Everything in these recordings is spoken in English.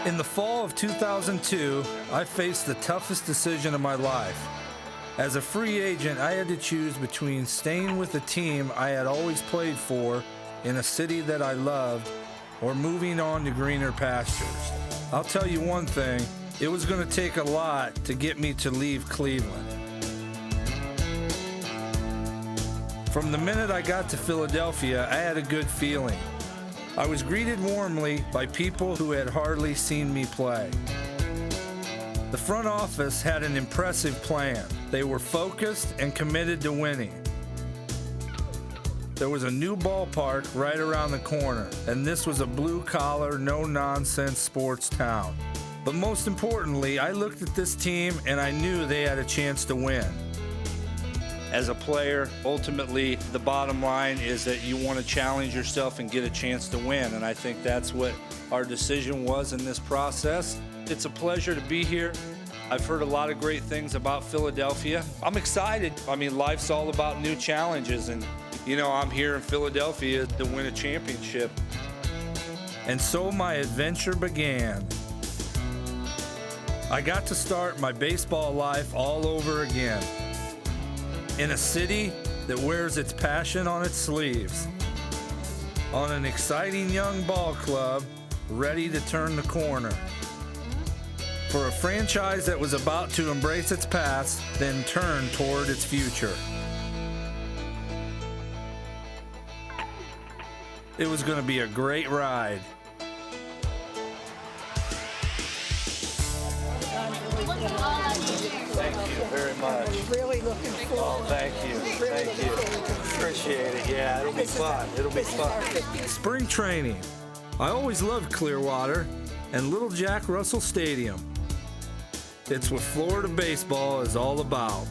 In the fall of 2002, I faced the toughest decision of my life. As a free agent, I had to choose between staying with the team I had always played for in a city that I loved or moving on to greener pastures. I'll tell you one thing, it was going to take a lot to get me to leave Cleveland. From the minute I got to Philadelphia, I had a good feeling. I was greeted warmly by people who had hardly seen me play. The front office had an impressive plan. They were focused and committed to winning. There was a new ballpark right around the corner, and this was a blue-collar, no-nonsense sports town. But most importantly, I looked at this team and I knew they had a chance to win. As a player, ultimately, the bottom line is that you want to challenge yourself and get a chance to win, and I think that's what our decision was in this process. It's a pleasure to be here. I've heard a lot of great things about Philadelphia. I'm excited. I mean, life's all about new challenges, and, you know, I'm here in Philadelphia to win a championship. And so my adventure began. I got to start my baseball life all over again. In a city that wears its passion on its sleeves. On an exciting young ball club, ready to turn the corner. For a franchise that was about to embrace its past, then turn toward its future. It was going to be a great ride. Thank you very much. Really looking forward. Oh, thank you. Thank you. Appreciate it. Yeah, it'll be fun. It'll be fun. Spring training. I always loved Clearwater and Little Jack Russell Stadium. It's what Florida baseball is all about.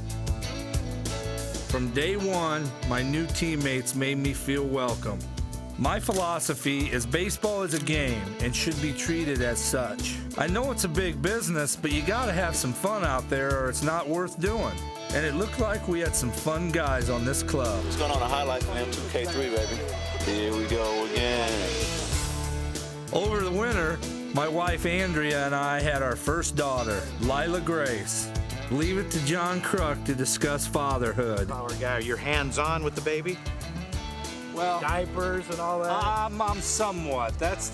From day one, my new teammates made me feel welcome. My philosophy is baseball is a game and should be treated as such. I know it's a big business, but you gotta have some fun out there or it's not worth doing. And it looked like we had some fun guys on this club. What's going on? A highlight from M2K3, baby. Here we go again. Over the winter, my wife Andrea and I had our first daughter, Lila Grace. Leave it to John Kruk to discuss fatherhood. Power guy, you're hands-on with the baby? Well, diapers and all that? I'm somewhat. That's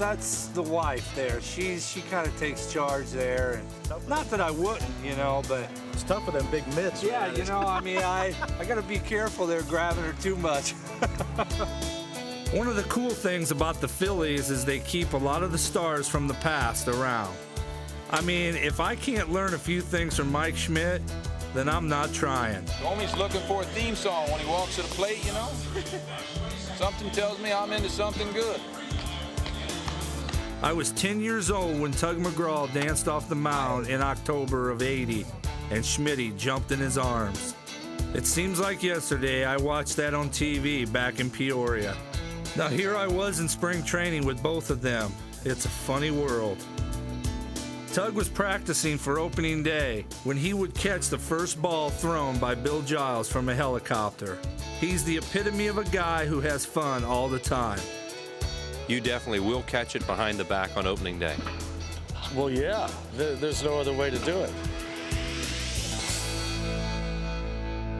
the wife there. She kind of takes charge there. And not that I wouldn't, you know, but It's tough with them big mitts. yeah, you know, I mean, I got to be careful there grabbing her too much. One of the cool things about the Phillies is they keep a lot of the stars from the past around. I mean, if I can't learn a few things from Mike Schmidt, then I'm not trying. Homie's looking for a theme song when he walks to the plate, you know? Something tells me I'm into something good. I was 10 years old when Tug McGraw danced off the mound in October of '80, and Schmitty jumped in his arms. It seems like yesterday I watched that on TV back in Peoria. Now here I was in spring training with both of them. It's a funny world. Tug was practicing for opening day when he would catch the first ball thrown by Bill Giles from a helicopter. He's the epitome of a guy who has fun all the time. You definitely will catch it behind the back on opening day. Well, yeah. There's no other way to do it.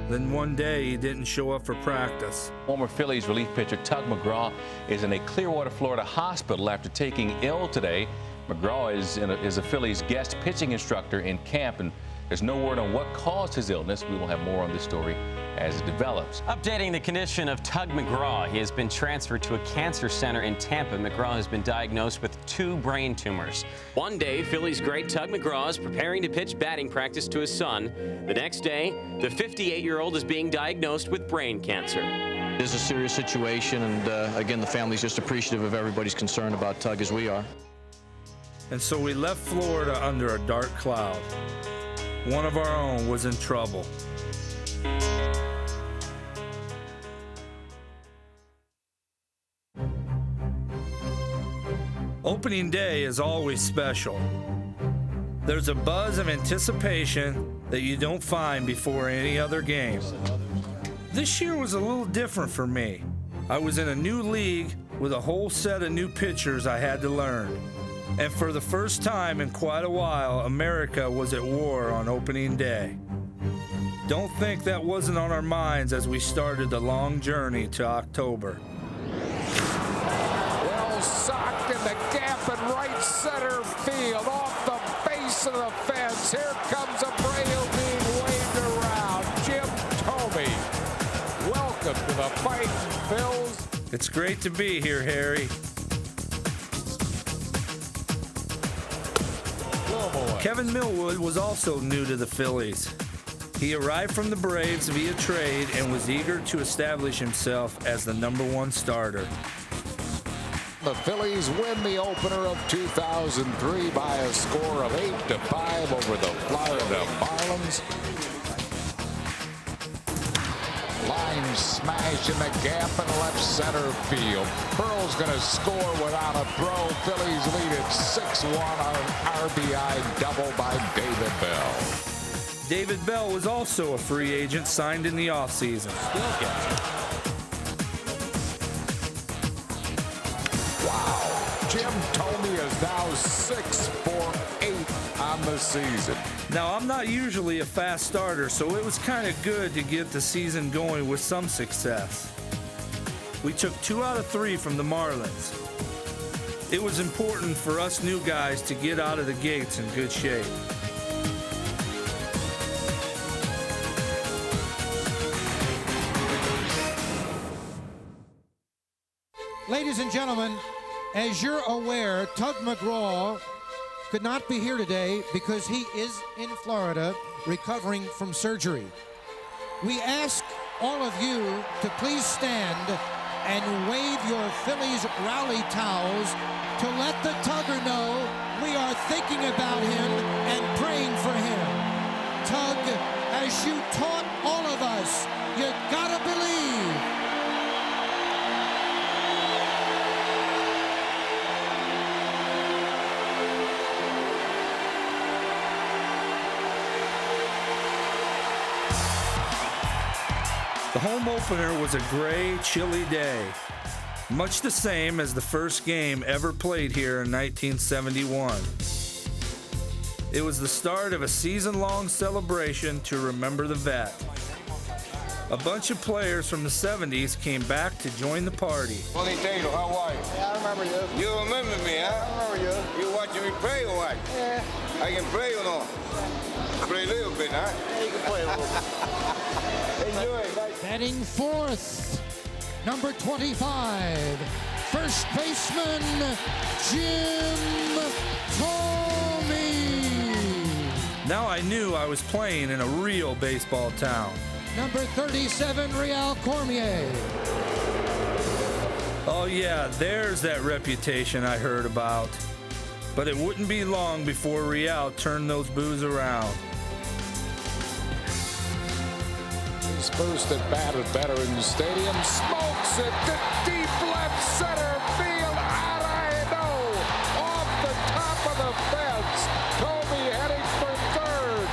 Then one day he didn't show up for practice. Former Phillies relief pitcher Tug McGraw is in a Clearwater, Florida hospital after taking ill today. McGraw is a Phillies guest pitching instructor in camp, and there's no word on what caused his illness. We will have more on this story as it develops. Updating the condition of Tug McGraw. He has been transferred to a cancer center in Tampa. McGraw has been diagnosed with 2 brain tumors. One day, Phillies great Tug McGraw is preparing to pitch batting practice to his son. The next day, the 58-year-old is being diagnosed with brain cancer. It is a serious situation, and again, the family's just appreciative of everybody's concern about Tug as we are. And so we left Florida under a dark cloud. One of our own was in trouble. Opening day is always special. There's a buzz of anticipation that you don't find before any other game. This year was a little different for me. I was in a new league with a whole set of new pitchers I had to learn. And for the first time in quite a while, America was at war on opening day. Don't think that wasn't on our minds as we started the long journey to October. Well socked in the gap in right center field, off the base of the fence. Here comes Abreu being waved around. Jim Thome, welcome to the Fighting Phils. It's great to be here, Harry. Kevin Millwood was also new to the Phillies. He arrived from the Braves via trade and was eager to establish himself as the #1 starter. The Phillies win the opener of 2003 by a score of 8-5 over the Florida Marlins. Line smash in the gap in left center field. Pearl's going to score without a throw. Phillies lead at 6-1 on an RBI double by David Bell. David Bell was also a free agent signed in the offseason. Wow. Jim Thome is now 6-for-8 on the season. Now, I'm not usually a fast starter, so it was kind of good to get the season going with some success. We took 2 out of 3 from the Marlins. It was important for us new guys to get out of the gates in good shape. Ladies and gentlemen, as you're aware, Tug McGraw could not be here today because he is in Florida recovering from surgery. We ask all of you to please stand and wave your Phillies rally towels to let the Tugger know we are thinking about him and praying for him. Tug, as you taught all of us, you gotta believe. The home opener was a gray, chilly day, much the same as the first game ever played here in 1971. It was the start of a season-long celebration to remember the vet. A bunch of players from the 70s came back to join the party. Tony Taylor, how are you? Yeah, I remember you. You remember me, huh? I remember you. You watching me play or what? Yeah. I can play or no? Play a little bit, huh? Yeah, you can play a little bit. Enjoy it. Batting fourth, number 25, first baseman, Jim Thome. Now I knew I was playing in a real baseball town. Number 37, Real Cormier. Oh yeah, there's that reputation I heard about. But it wouldn't be long before Real turned those boos around. His first at bat at Veterans Stadium, smokes it to deep left center field. Arano off the top of the fence. Thome heading for third.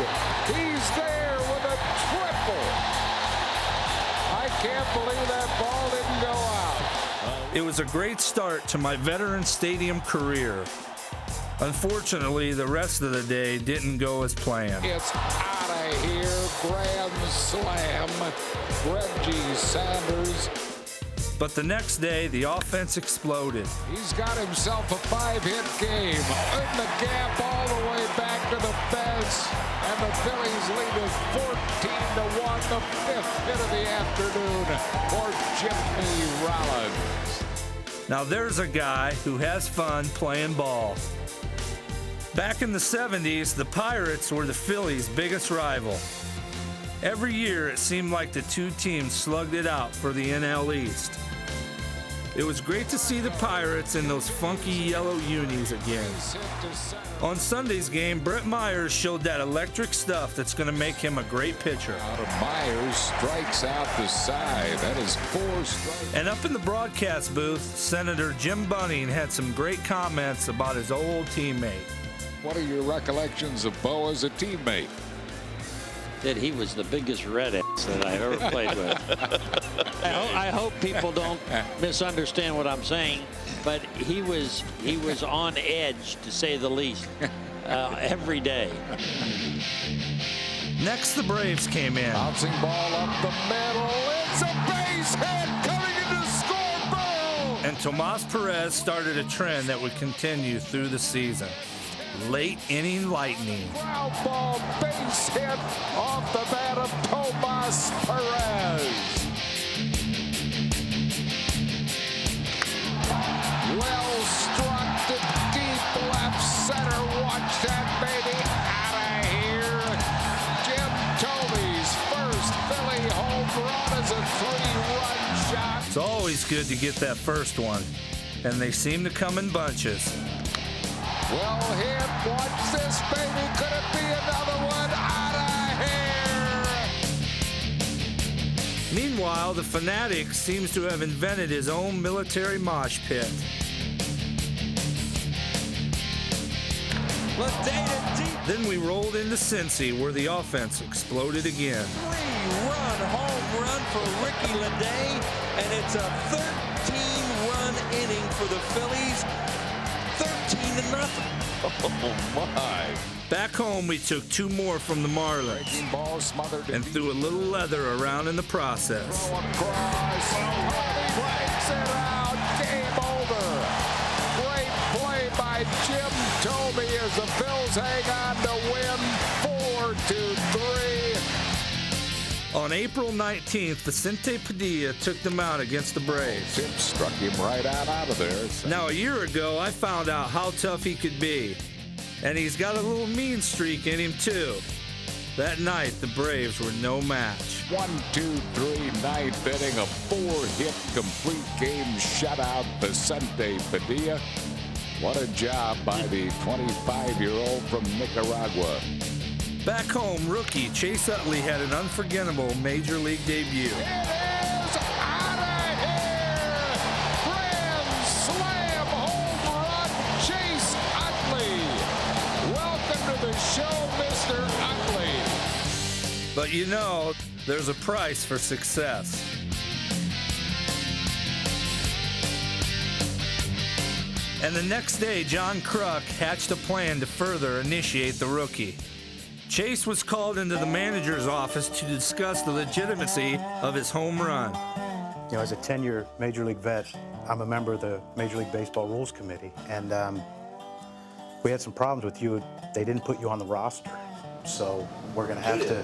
He's there with a triple. I can't believe that ball didn't go out. It was a great start to my Veterans Stadium career. Unfortunately, the rest of the day didn't go as planned. It's out of here. Grand slam. Reggie Sanders. But the next day, the offense exploded. He's got himself a 5-hit game. In the gap all the way back to the fence. And the Phillies lead is 14-1. The 5th hit of the afternoon for Jimmy Rollins. Now there's a guy who has fun playing ball. Back in the 70s, the Pirates were the Phillies' biggest rival. Every year, it seemed like the two teams slugged it out for the NL East. It was great to see the Pirates in those funky yellow unis again. On Sunday's game, Brett Myers showed that electric stuff that's going to make him a great pitcher. Myers strikes out the side. That is 4 strikes. And up in the broadcast booth, Senator Jim Bunning had some great comments about his old teammate. What are your recollections of Bo as a teammate? That he was the biggest red ass that I've ever played with. I hope people don't misunderstand what I'm saying, but he was on edge, to say the least, every day. Next, the Braves came in. Bouncing ball up the middle. It's a base hit coming into score Burrow. And Tomas Perez started a trend that would continue through the season. Late inning lightning. Ground ball base hit off the bat of Tomas Perez. Well struck to deep left center. Watch that baby out of here. Jim Toby's first Philly home run is a 3-run shot. It's always good to get that first one, and they seem to come in bunches. Well hit. Watch this baby. Could it be another one? Out of here. Meanwhile, the Fanatic seems to have invented his own military mosh pit. Then we rolled into Cincy, where the offense exploded again. 3-run home run for Ricky Leday, and it's a 13-run inning for the Phillies. 13-0. Oh my. Back home, we took 2 more from the Marlins and threw a little leather around in the process. Breaks it out. Game over. Great play by Jim Toby as the Phils hang on to win 4-3. On April 19th, Vicente Padilla took them out against the Braves. Jim struck him right out of there. Now, a year ago, I found out how tough he could be. And he's got a little mean streak in him, too. That night, the Braves were no match. 1-2-3, 9th inning, a 4-hit complete game shutout. Vicente Padilla. What a job by the 25-year-old from Nicaragua. Back home, rookie Chase Utley had an unforgettable major league debut. It is out of here! Grand slam home run, Chase Utley. Welcome to the show, Mr. Utley. But you know, there's a price for success. And the next day, John Kruk hatched a plan to further initiate the rookie. Chase was called into the manager's office to discuss the legitimacy of his home run. You know, as a 10-year Major League vet, I'm a member of the Major League Baseball Rules Committee, and we had some problems with you. They didn't put you on the roster, so we're going to have to.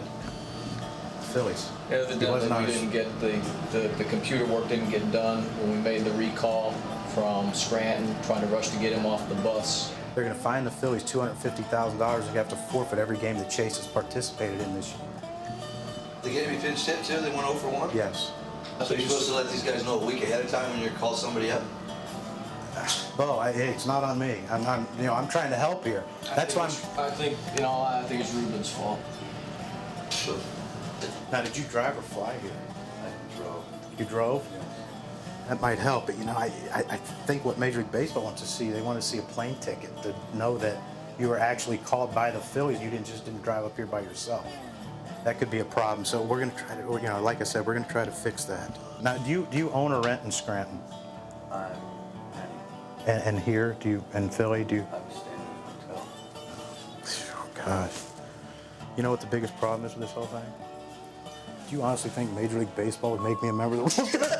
Phillies. Evidently, we didn't get the computer work didn't get done when we made the recall from Scranton, trying to rush to get him off the bus. They're going to fine the Phillies $250,000. They have to forfeit every game that Chase has participated in this year. The game he pinched hit too? They went 0 for 1? Yes. So you're supposed to let these guys know a week ahead of time when you call somebody up? Well, it's not on me. I'm trying to help here. That's why I think it's Ruben's fault. Sure. Now, did you drive or fly here? I drove. You drove? Yeah. That might help, but I think what Major League Baseball wants to see, they want to see a plane ticket to know that you were actually called by the Phillies. You didn't drive up here by yourself. That could be a problem. So we're going to try to, like I said, we're going to try to fix that. Now, do you own or rent in Scranton? And here, in Philly, do you? I'm staying in a hotel. Oh, gosh. You know what the biggest problem is with this whole thing? Do you honestly think Major League Baseball would make me a member of the Rules Committee?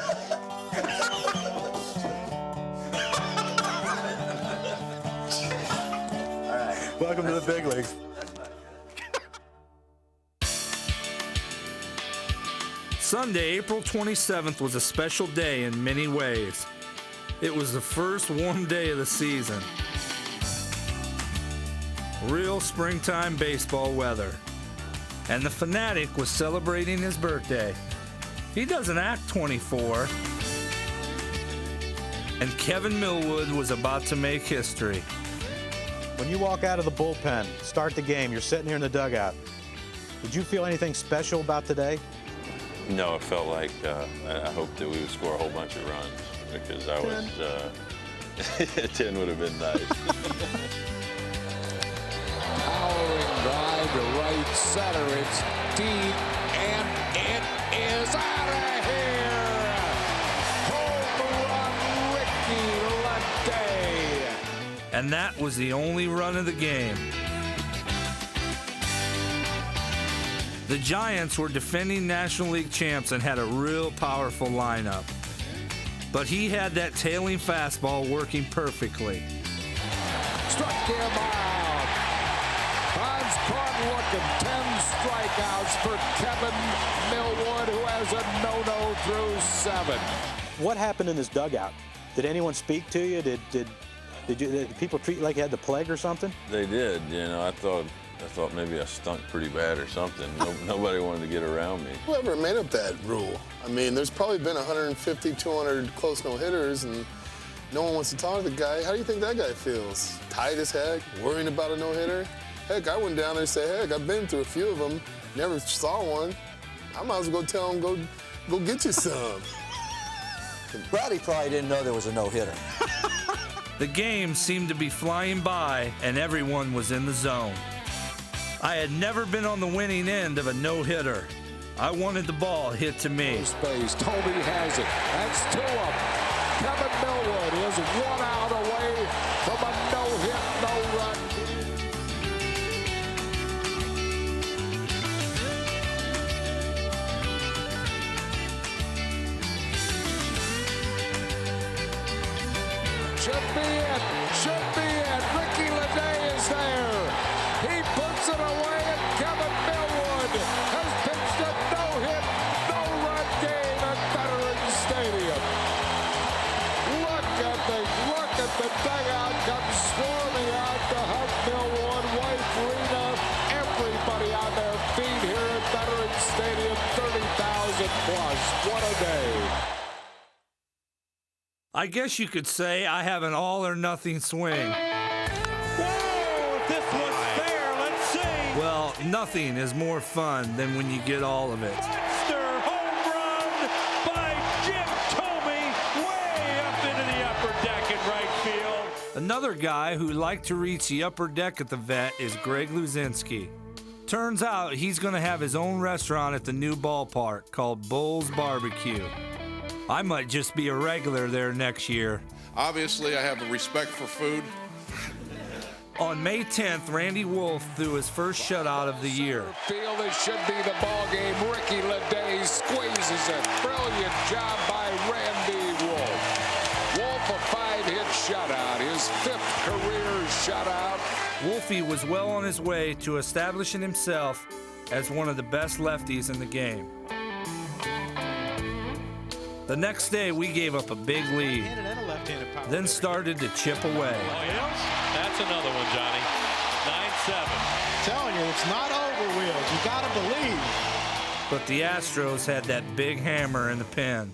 All right. Welcome to the big leagues. Sunday, April 27th was a special day in many ways. It was the first warm day of the season. Real springtime baseball weather. And the Fanatic was celebrating his birthday. He doesn't act 24. And Kevin Millwood was about to make history. When you walk out of the bullpen, start the game, you're sitting here in the dugout. Did you feel anything special about today? No, it felt like I hoped that we would score a whole bunch of runs because I was 10 would have been nice. Powering drive to right center. It's deep, and it is out of here. and that was the only run of the game. The Giants were defending National League champs and had a real powerful lineup. But he had that tailing fastball working perfectly. Struck him out. Bonds caught looking. 10 strikeouts for Kevin Millwood, who has a no-no through 7. What happened in this dugout? Did anyone speak to you? Did people treat you like you had the plague or something? They did. You know, I thought maybe I stunk pretty bad or something. Nobody wanted to get around me. Whoever made up that rule? I mean, there's probably been 150, 200 close no-hitters, and no one wants to talk to the guy. How do you think that guy feels? Tight as heck, worrying about a no-hitter? Heck, I went down there and said, heck, I've been through a few of them, never saw one. I might as well go tell him, go get you some. Brady probably didn't know there was a no-hitter. The game seemed to be flying by, and everyone was in the zone. I had never been on the winning end of a no-hitter. I wanted the ball hit to me. Space. Toby has it. That's 2 up. Kevin Millwood is 1 out away from a no-hit, no-run. Should be it. Should be it. Ricky Leday is there. He puts it away, and Kevin Millwood has pitched a no-hit, no-run game at Veterans Stadium. Look at the dugout come swarming out to hug Millwood, wife Rena, everybody on their feet here at Veterans Stadium, 30,000 plus. What a day. I guess you could say I have an all-or-nothing swing. Whoa, if this was fair, let's see. Well, nothing is more fun than when you get all of it. Monster home run by Jim Thome, way up into the upper deck in right field. Another guy who liked to reach the upper deck at the Vet is Greg Luzinski. Turns out he's going to have his own restaurant at the new ballpark called Bull's Barbecue. I might just be a regular there next year. Obviously, I have a respect for food. On May 10th, Randy Wolf threw his first shutout of the year. Field, it should be the ball game. Ricky Leday squeezes it. Brilliant job by Randy Wolf. Wolf a 5-hit shutout, his 5th career shutout. Wolfie was well on his way to establishing himself as one of the best lefties in the game. The next day, we gave up a big lead, then started to chip away. Oh, yes? That's another one, Johnny. 9-7. Telling you, it's not over, Wheels. You got to believe. But the Astros had that big hammer in the pen.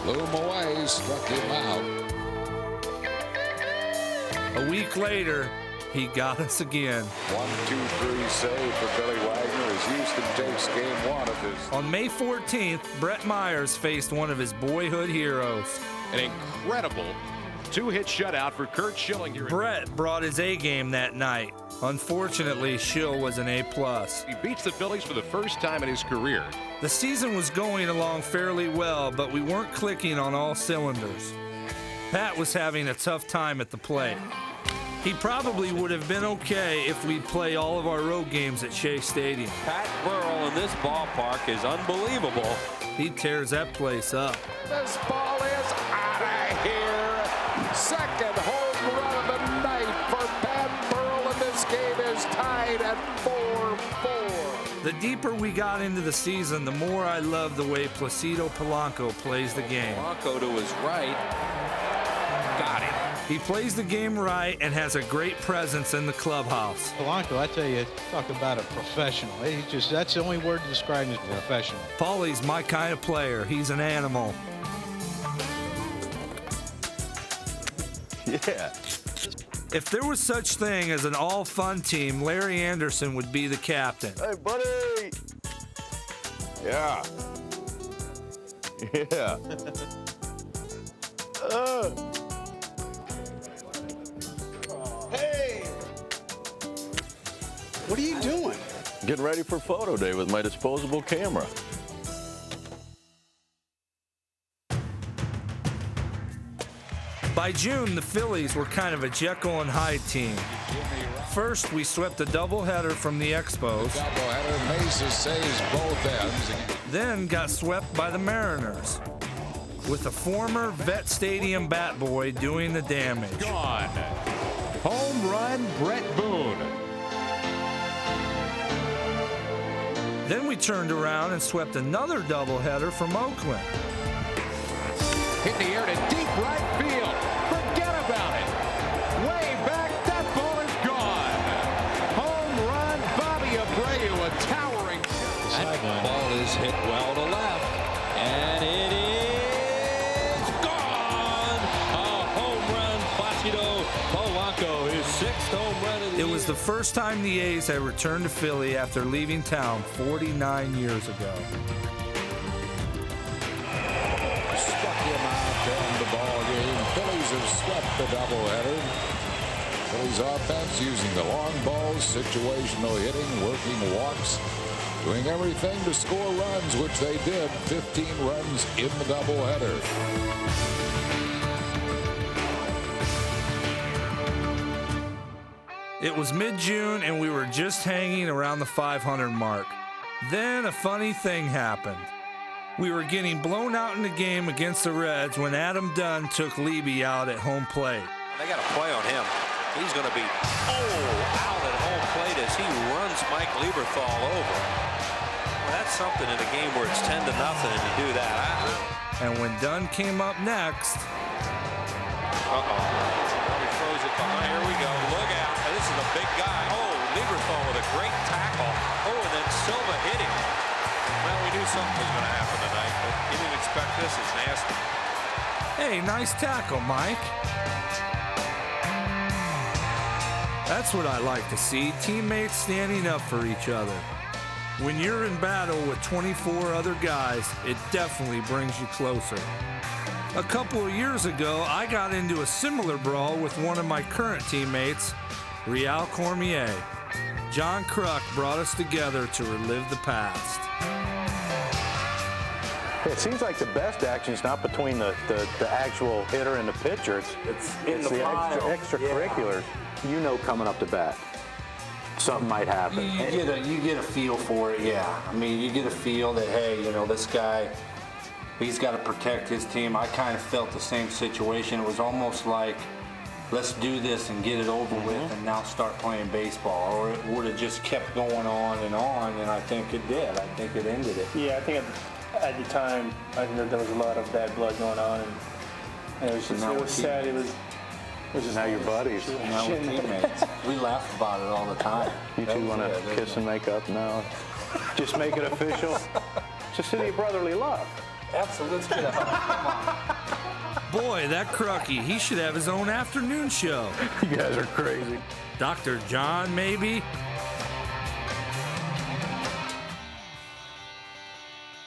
Blew him away, struck him out. A week later, he got us again. 1-2-3 save for Billy Wagner as Houston takes game 1 of his. On May 14th, Brett Myers faced one of his boyhood heroes. An incredible 2-hit shutout for Curt Schilling here. Brett brought his A game that night. Unfortunately, Schill was an A+. He beats the Phillies for the first time in his career. The season was going along fairly well, but we weren't clicking on all cylinders. Pat was having a tough time at the plate. He probably would have been okay if we'd play all of our road games at Shea Stadium. Pat Burrell in this ballpark is unbelievable. He tears that place up. This ball is out of here. Second home run of the night for Pat Burrell, and this game is tied at 4-4. The deeper we got into the season, the more I loved the way Placido Polanco plays the game. Polanco to his right. Got him. He plays the game right and has a great presence in the clubhouse. Polanco, I tell you, talk about a professional. He's just, that's the only word to describe him as professional. Paulie's my kind of player. He's an animal. Yeah. If there was such thing as an all-fun team, Larry Anderson would be the captain. Hey, buddy. Yeah. Yeah. Hey! What are you doing? Getting ready for photo day with my disposable camera. By June, the Phillies were kind of a Jekyll and Hyde team. First, we swept a doubleheader from the Expos. Doubleheader, Mesa saves both ends. Then got swept by the Mariners, with a former Vet Stadium bat boy doing the damage. Gone. Home run, Brett Boone. Then we turned around and swept another doubleheader from Oakland. Hit the air to deep right field. Forget about it. Way back, that ball is gone. Home run, Bobby Abreu, a towering. That ball is hit well to left, and it is gone. A home run, Placido Polanco, his 6th home run of the year. It was the first time the A's had returned to Philly after leaving town 49 years ago. Struck him out to end the ball game. Phillies have swept the doubleheader. Phillies offense using the long balls, situational hitting, working walks, doing everything to score runs, which they did. 15 runs in the doubleheader. It was mid-June and we were just hanging around the 500 mark. Then a funny thing happened. We were getting blown out in the game against the Reds when Adam Dunn took Leby out at home plate. They got a play on him. He's going to be out at home plate as he runs Mike Lieberthal over. Well, that's something in a game where it's 10-0 and to do that. And when Dunn came up next, He throws it behind. Here we go. Look out. This is a big guy. Oh, Lieberthal with a great tackle. Oh, and then Silva hit him. Well, we knew something was going to happen tonight, but you didn't expect this. It's nasty. hey, nice tackle, Mike. That's what I like to see, teammates standing up for each other. When you're in battle with 24 other guys, it definitely brings you closer. A couple of years ago, I got into a similar brawl with one of my current teammates, Real Cormier. John Kruk brought us together to relive the past. It seems like the best action is not between the actual hitter and the pitcher. It's the extracurriculars. Yeah. You know, coming up to bat, something might happen. You get a feel for it, yeah. I mean, you get a feel that, hey, you know, this guy, he's got to protect his team. I kind of felt the same situation. It was almost like, let's do this and get it over with and now start playing baseball. Or it would have just kept going on, and I think it did. I think it ended it. Yeah, I think at the time, I think that there was a lot of bad blood going on, and it was just, it was sad. It was just now you're buddies. Now we're teammates. We laugh about it all the time. You two want to kiss and make up now? Just make it official? It's a city of brotherly love. Absolutely. Let's get out. Boy, that Crucky, he should have his own afternoon show. You guys are crazy. Dr. John, maybe?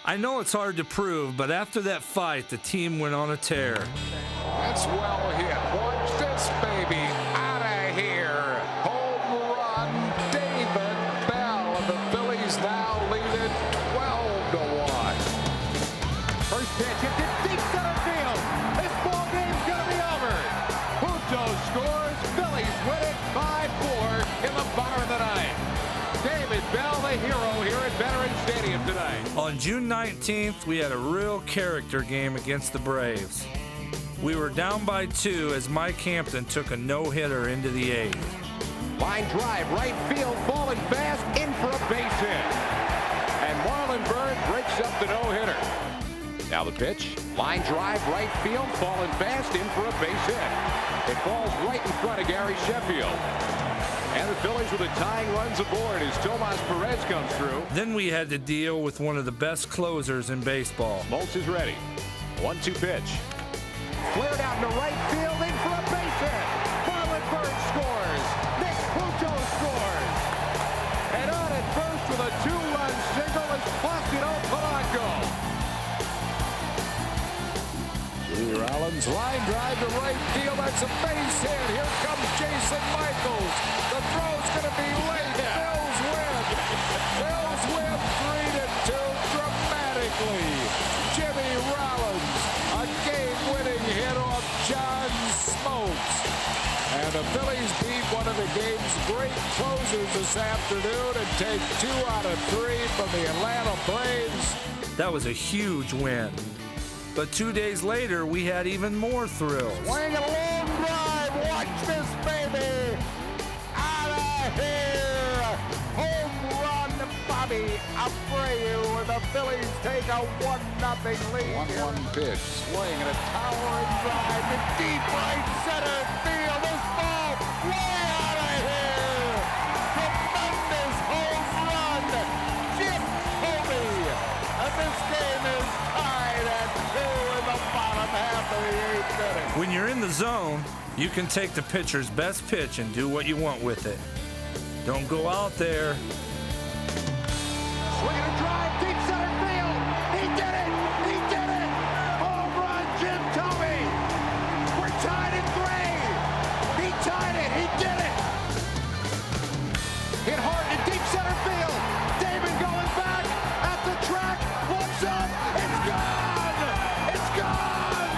I know it's hard to prove, but after that fight, the team went on a tear. That's well hit. Watch this, baby. Out of here. Home run, David Bell. And the Phillies now lead it 12-1. First pitch hit to deep center field. This ball game's going to be over. Pujo scores. Phillies win it 5-4 in the bottom of the ninth. David Bell, the hero here at Veterans Stadium tonight. On June 19th, we had a real character game against the Braves. We were down by 2 as Mike Hampton took a no-hitter into the 8th. Line drive, right field, falling fast, in for a base hit. And Marlon Byrd breaks up the no-hitter. Now the pitch, line drive, right field, falling fast, in for a base hit. It falls right in front of Gary Sheffield. And the Phillies with the tying runs aboard as Tomas Perez comes through. Then we had to deal with one of the best closers in baseball. Moltz is ready. 1-2 pitch. Flared out into right field, in for a base hit. Marlon Byrd scores. Nick Pujo scores. And on at first with a 2-run single is Placido Polanco. Junior Allen's line drive to right field. That's a base hit. Here comes Jason Michaels. The throw's going to be late. Bills win. Bills win 3-2. Dramatic Oakley. Jimmy Rollins, a game-winning hit off John Smokes. And the Phillies beat one of the game's great closers this afternoon and take 2 out of 3 from the Atlanta Braves. That was a huge win. But 2 days later, we had even more thrills. Swing a long drive. Watch this, baby. Out of here. Home run, Bobby Abreu. And the Phillies take a 1-0 lead. 1-1 pitch. Swing and a towering drive to deep right center field. This ball way out of here. Tremendous home run. Jim Colby. And this game is tied at 2 in the bottom half of the 8th inning. When you're in the zone, you can take the pitcher's best pitch and do what you want with it. Don't go out there. Swing and a drive, deep center field. He did it. He did it. Home run, Jim Tomey. We're tied at 3. He tied it. He did it. Hit hard to deep center field. David going back at the track. Looks up. It's gone. It's gone.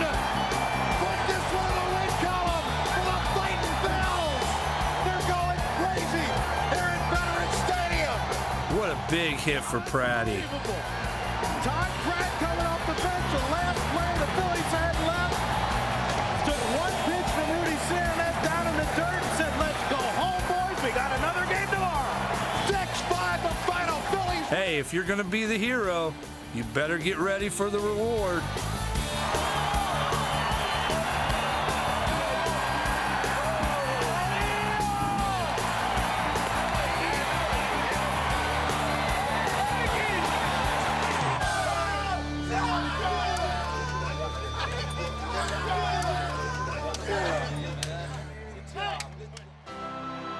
Put this one in the win column for the fighting Bells. They're going crazy here at Veterans Stadium. What a big hit for Pratty. Todd Pratt coming off the bench. The last play the Phillies had left. Took one pitch from Rudy Serenez down in the dirt and said, let's go home, boys. We got another game tomorrow. 6-5 the final. Phillies. Hey, if you're going to be the hero, you better get ready for the reward.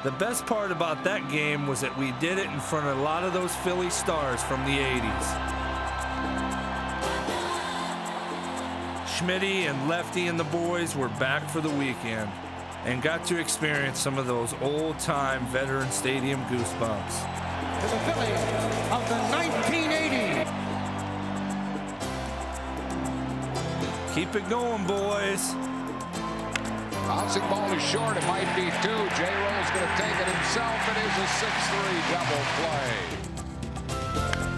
The best part about that game was that we did it in front of a lot of those Philly stars from the 80s. Schmitty and Lefty and the boys were back for the weekend and got to experience some of those old-time Veteran Stadium goosebumps. To the Phillies of the 1980s. Keep it going, boys. Bouncing ball is short. It might be 2. J-Roll's going to take it himself. It is a 6-3 double play.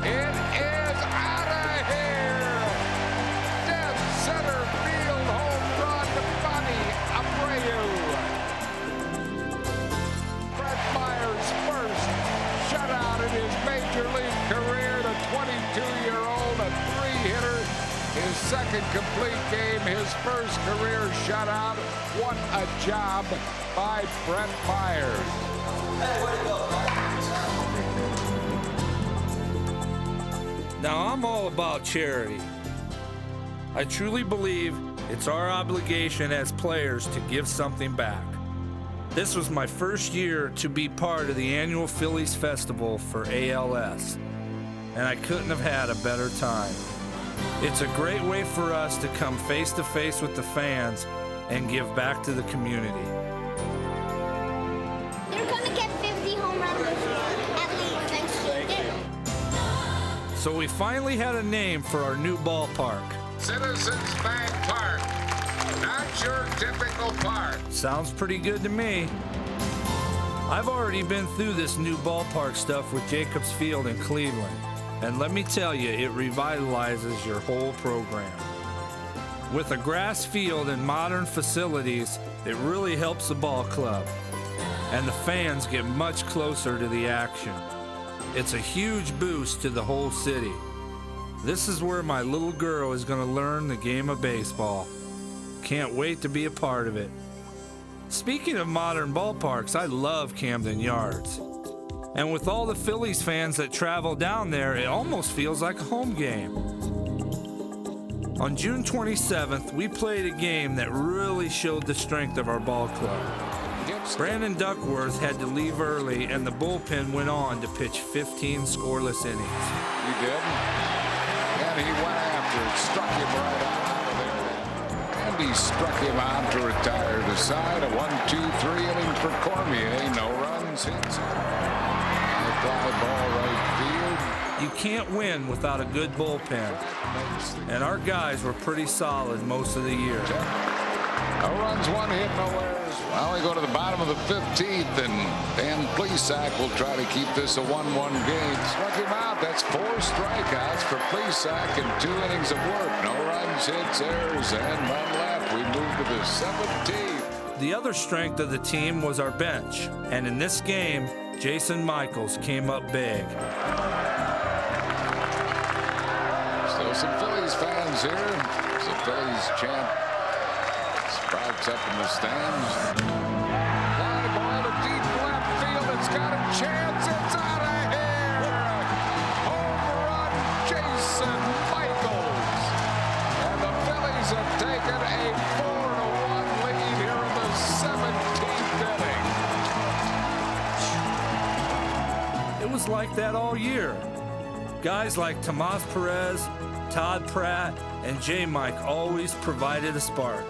It is out of here. Dead center field home run to Bobby Abreu. Brett Myers' first shutout in his major league career. The 22-year-old, a 3-hitter. His second complete game, his first career shutout. What a job by Brett Myers. Now, I'm all about charity. I truly believe it's our obligation as players to give something back. This was my first year to be part of the annual Phillies Festival for ALS, and I couldn't have had a better time. It's a great way for us to come face to face with the fans and give back to the community. You're going to get 50 home runs this year, at least next year. So we finally had a name for our new ballpark. Citizens Bank Park, not your typical park. Sounds pretty good to me. I've already been through this new ballpark stuff with Jacobs Field in Cleveland, and let me tell you, it revitalizes your whole program. With a grass field and modern facilities, it really helps the ball club, and the fans get much closer to the action. It's a huge boost to the whole city. This is where my little girl is going to learn the game of baseball. Can't wait to be a part of it. Speaking of modern ballparks, I love Camden Yards. And with all the Phillies fans that travel down there, it almost feels like a home game. On June 27th, we played a game that really showed the strength of our ball club. Brandon Duckworth had to leave early, and the bullpen went on to pitch 15 scoreless innings. He did. And he went after it, struck him right out of there. And he struck him out to retire the side. A 1-2-3 inning for Cormier. No runs, hits. A fly ball right field. You can't win without a good bullpen, and our guys were pretty solid most of the year. No runs, one hit, no errors. Well, we go to the bottom of the 15th, and Dan Plesac will try to keep this a 1-1 game. Struck him out. That's 4 strikeouts for Plesac in 2 innings of work. No runs, hits, errors, and none left. We move to the 17th. The other strength of the team was our bench, and in this game, Jason Michaels came up big. Still some Phillies fans here. It's a Phillies chant sprouts up in the stands. Fly ball to deep left field. It's got a chance. It's out of here. Home run, Jason Michaels. And the Phillies have taken a 4-1 lead here in the 17th inning. It was like that all year. Guys like Tomas Perez, Todd Pratt, and J. Mike always provided a spark.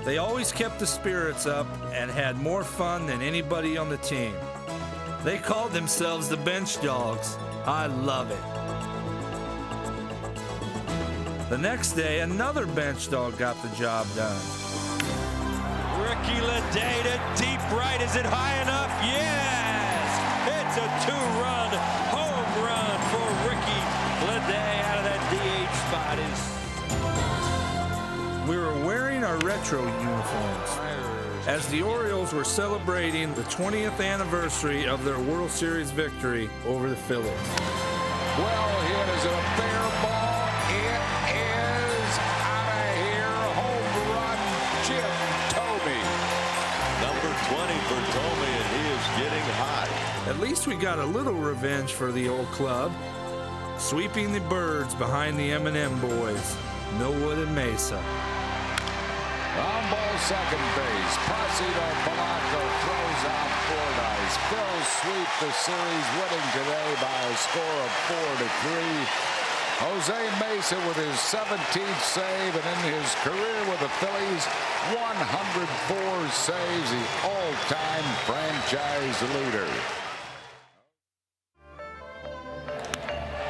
They always kept the spirits up and had more fun than anybody on the team. They called themselves the Bench Dogs. I love it. The next day, another bench dog got the job done. Ricky Ledee to deep right. Is it high enough? Yes! It's a 2-run home run for Ricky Ledee out of that DH spot. We were wearing our retro uniforms as the Orioles were celebrating the 20th anniversary of their World Series victory over the Phillies. Well hit. Is it a fair ball? It is out of here. Home run, Jim Thome. Number 20 for Thome, and he is getting hot. At least we got a little revenge for the old club, sweeping the birds behind the M&M boys, Millwood and Mesa. On ball, second base. Placido Polanco throws out Fordyce. Phillies sweep the series, winning today by a score of 4-3. Jose Mesa with his 17th save, and in his career with the Phillies, 104 saves, the all-time franchise leader.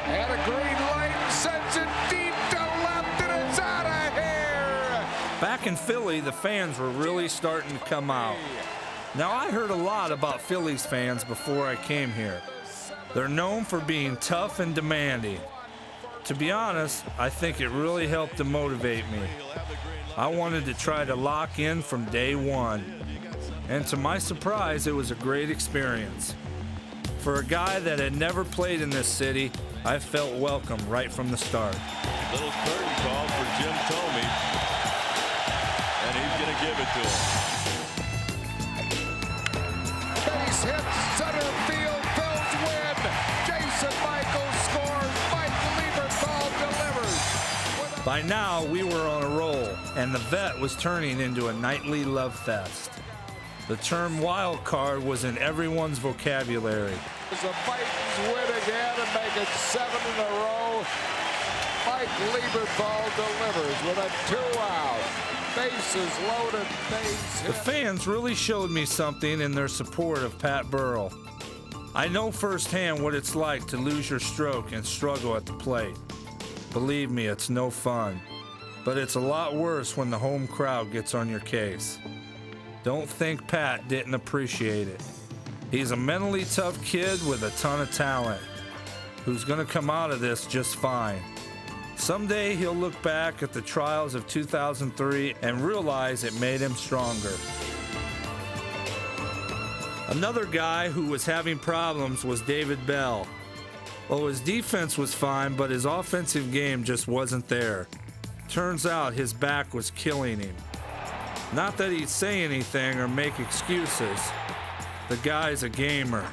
And a green light sends it deep to left, and it's out of here. Back in Philly, the fans were really starting to come out. Now, I heard a lot about Phillies fans before I came here. They're known for being tough and demanding. To be honest, I think it really helped to motivate me. I wanted to try to lock in from day one. And to my surprise, it was a great experience. For a guy that had never played in this city, I felt welcome right from the start. Little curtain call for Jim Thome, and he's going to give it to him. Base hit, center field, Phil's win. Jason Michaels scores. Mike Lieberthal delivers. By now, we were on a roll, and the vet was turning into a nightly love fest. The term wild card was in everyone's vocabulary. The Titans win again and make it 7 in a row. Mike Lieberthal delivers with a 2-out. Bases loaded, base hit. The fans really showed me something in their support of Pat Burrell. I know firsthand what it's like to lose your stroke and struggle at the plate. Believe me, it's no fun. But it's a lot worse when the home crowd gets on your case. Don't think Pat didn't appreciate it. He's a mentally tough kid with a ton of talent, who's going to come out of this just fine. Someday he'll look back at the trials of 2003 and realize it made him stronger. Another guy who was having problems was David Bell. Well, his defense was fine, but his offensive game just wasn't there. Turns out his back was killing him. Not that he'd say anything or make excuses. The guy's a gamer.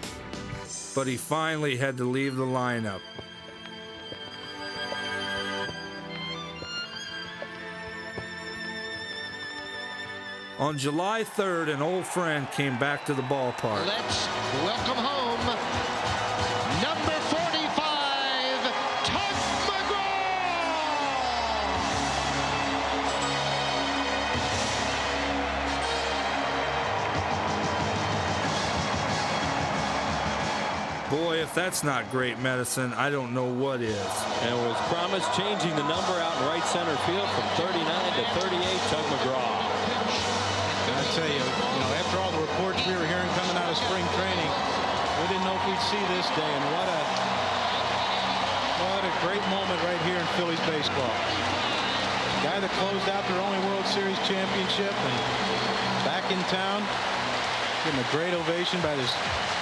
But he finally had to leave the lineup. On July 3rd, an old friend came back to the ballpark. Let's welcome home number 45, Tug McGraw. Boy, if that's not great medicine, I don't know what is. And it was promised changing the number out in right center field from 39 to 38, Tug McGraw. And I tell you, after all the reports we were hearing coming out of spring training, we didn't know if we'd see this day, and what a great moment right here in Phillies baseball. The guy that closed out their only World Series championship and back in town, getting a great ovation by this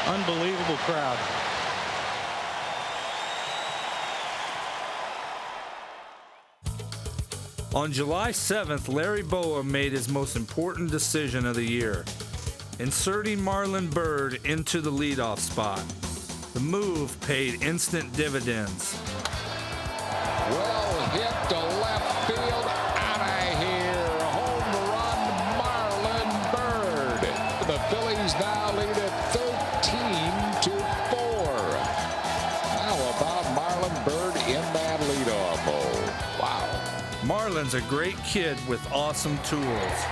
unbelievable crowd. On July 7th, Larry Bowa made his most important decision of the year, inserting Marlon Byrd into the leadoff spot. The move paid instant dividends. Well hit to left field, out of here. Home run, Marlon Byrd. The Phillies now lead it 13-4. How about Marlon Byrd in that leadoff hole? Wow. Marlon's a great kid with awesome tools.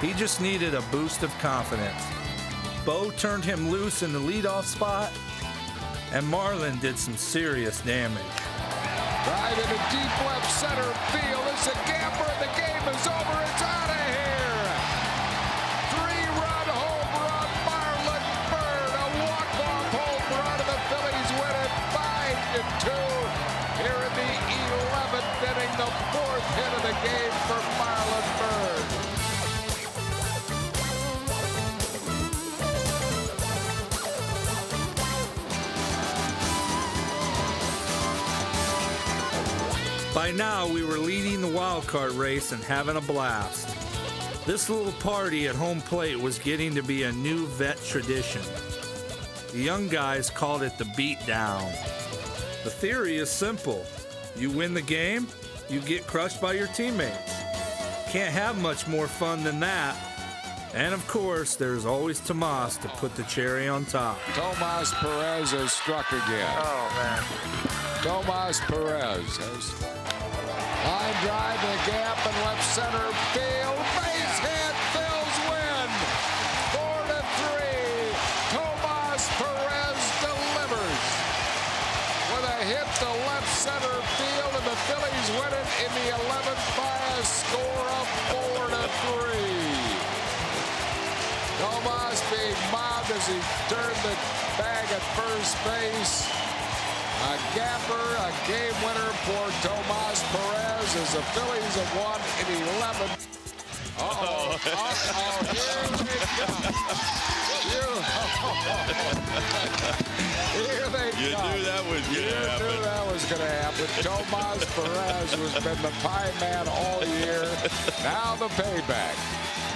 He just needed a boost of confidence. Bo turned him loose in the leadoff spot, and Marlon did some serious damage. Drive into deep left center field. It's a gamble, and the game is over. It's out of here. 3-run home run, Marlon Byrd. A walk-off home run, and the Phillies win it 5-2. Here in the 11th inning, the 4th hit of the game for Marlon Byrd. By now, we were leading the wild card race and having a blast. This little party at home plate was getting to be a new vet tradition. The young guys called it the beatdown. The theory is simple. You win the game, you get crushed by your teammates. Can't have much more fun than that. And of course, there's always Tomas to put the cherry on top. Tomas Perez has struck again. Oh, man. Tomas Perez has line drive to the gap in left center field. Base hit, Phil's win. 4-3. Tomas Perez delivers with a hit to left center field, and the Phillies win it in the 11th by a score of 4-3. Tomas being mobbed as he turned the bag at first base. A gapper, a game winner for Tomas Perez as the Phillies have won in 11. Uh-oh, here they come. Here they come. You knew that was going to happen. You knew that was going to happen. Tomas Perez, who's been the pie man all year. Now the payback.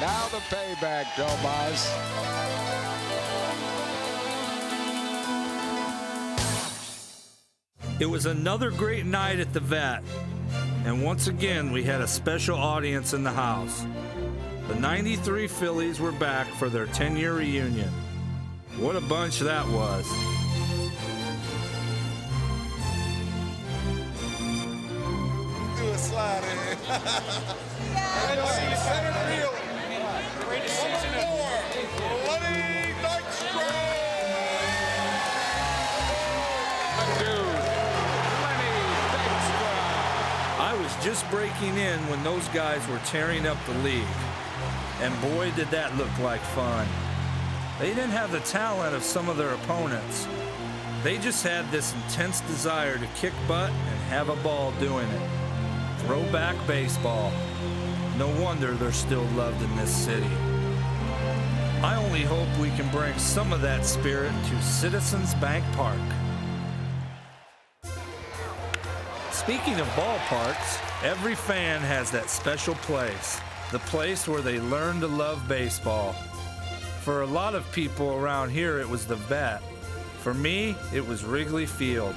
Now the payback, Tomas. It was another great night at the Vet, and once again we had a special audience in the house. The '93 Phillies were back for their 10-year reunion. What a bunch that was. Do a slide in. Center field. Greatest season of Lenny Dykstra. I was just breaking in when those guys were tearing up the league. And boy, did that look like fun. They didn't have the talent of some of their opponents. They just had this intense desire to kick butt and have a ball doing it. Throwback baseball. No wonder they're still loved in this city. I only hope we can bring some of that spirit to Citizens Bank Park. Speaking of ballparks, every fan has that special place, the place where they learn to love baseball. For a lot of people around here, it was the Vet. For me, it was Wrigley Field.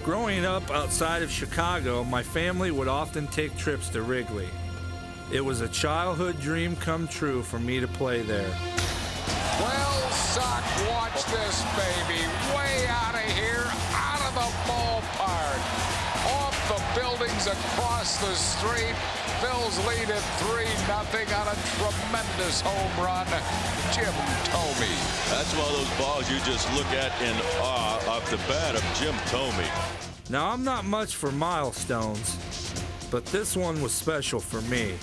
Growing up outside of Chicago, my family would often take trips to Wrigley. It was a childhood dream come true for me to play there. Well, Sock, watch this baby. Way out of here, out of the ballpark. Off the buildings across the street. Phil's lead at 3-0 on a tremendous home run. Jim Thome. That's one of those balls you just look at in awe off the bat of Jim Thome. Now, I'm not much for milestones, but this one was special for me.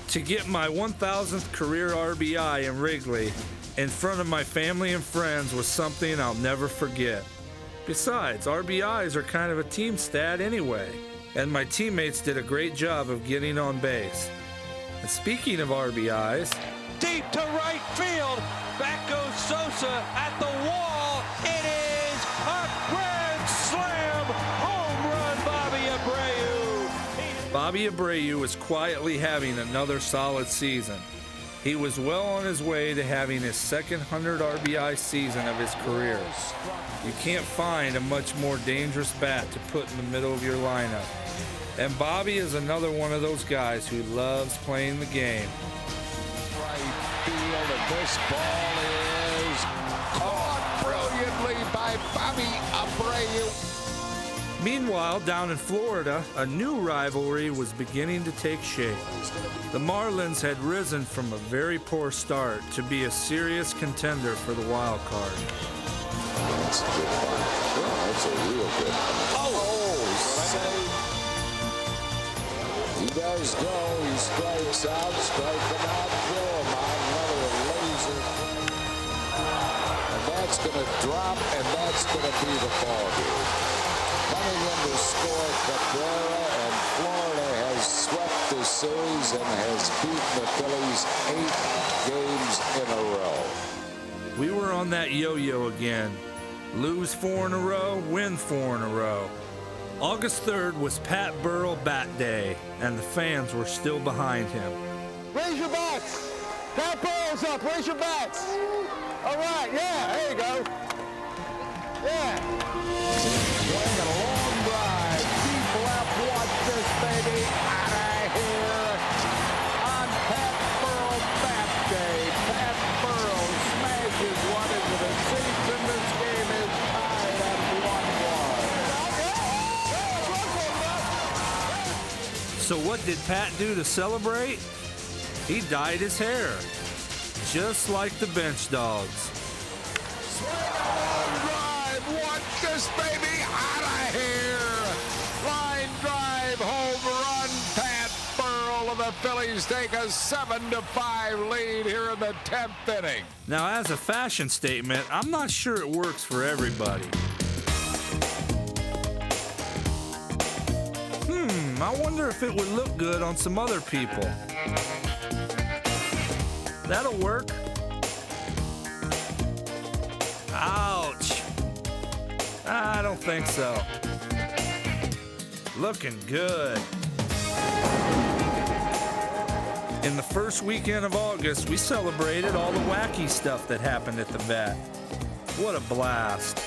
To get my 1,000th career RBI in Wrigley in front of my family and friends was something I'll never forget. Besides, RBIs are kind of a team stat anyway, and my teammates did a great job of getting on base. And speaking of RBIs, Deep to right field. Back goes Sosa at the wall. It is a grand slam. Home run, Bobby Abreu. Bobby Abreu was quietly having another solid season. He was well on his way to having his second 100 RBI season of his career. You can't find a much more dangerous bat to put in the middle of your lineup. And Bobby is another one of those guys who loves playing the game. Right field, and this ball is caught brilliantly by Bobby Abreu. Meanwhile, down in Florida, a new rivalry was beginning to take shape. The Marlins had risen from a very poor start to be a serious contender for the wild card. That's a good one. Yeah, that's a real good one. Save. He does go. He strikes out, strike him out, throw him out. Another laser. And that's going to drop, and that's going to be the ball game. Coming in to score Cabrera, and Florida has swept the series and has beaten the Phillies 8 games in a row. We were on that yo-yo again. Lose 4 in a row, win 4 in a row. August 3rd was Pat Burrell Bat Day, and the fans were still behind him. Raise your bats. Pat Burrell's up. Raise your bats. All right. Yeah. There you go. Yeah. Swing a long drive. Deep left. Watch this baby out of here. On Pat Burrell Bat Day, Pat Burrell smashes one into the seats, and this game is tied at 1-1. So what did Pat do to celebrate? He dyed his hair, just like the bench dogs. Swing a long drive. Watch this baby out of here. Line drive, home run. Pat Burrell of the Phillies take a 7-5 lead here in the 10th inning. Now, as a fashion statement, I'm not sure it works for everybody. I wonder if it would look good on some other people. That'll work. Ouch. I don't think so. Looking good. In the first weekend of August, we celebrated all the wacky stuff that happened at the vet. What a blast.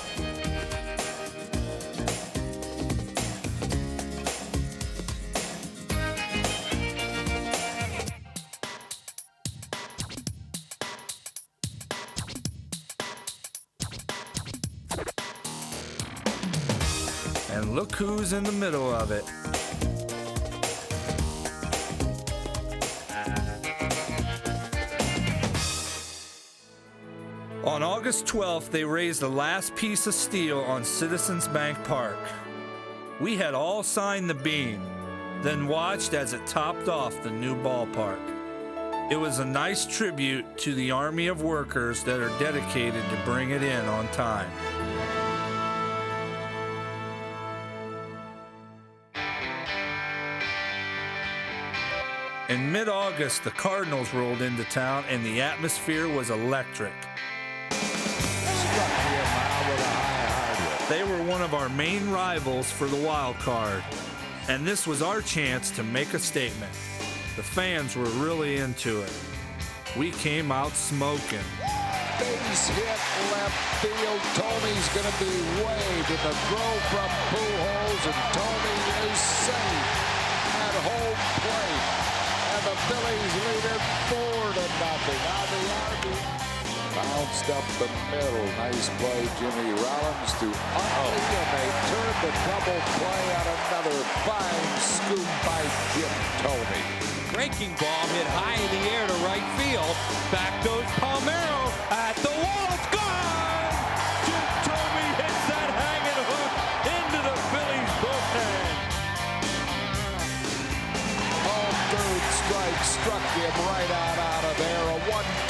And look who's in the middle of it. On August 12th, they raised the last piece of steel on Citizens Bank Park. We had all signed the beam, then watched as it topped off the new ballpark. It was a nice tribute to the army of workers that are dedicated to bring it in on time. In mid-August, the Cardinals rolled into town and the atmosphere was electric. They were one of our main rivals for the wild card, and this was our chance to make a statement. The fans were really into it. We came out smoking. Base hit left field. Thome's going to be waved in the throw from Pujols, and Thome is safe at home plate. And the Phillies lead it 4-0 on the RBI. Bounced up the middle. Nice play, Jimmy Rollins to Utley, and they turned the double play on another fine scoop by Jim Thome. Breaking ball hit high in the air to right field. Back goes Palmeiro at the wall. It's gone! Jim Thome hits that hanging hook into the Phillies bullpen. Third strike struck him right out of there. A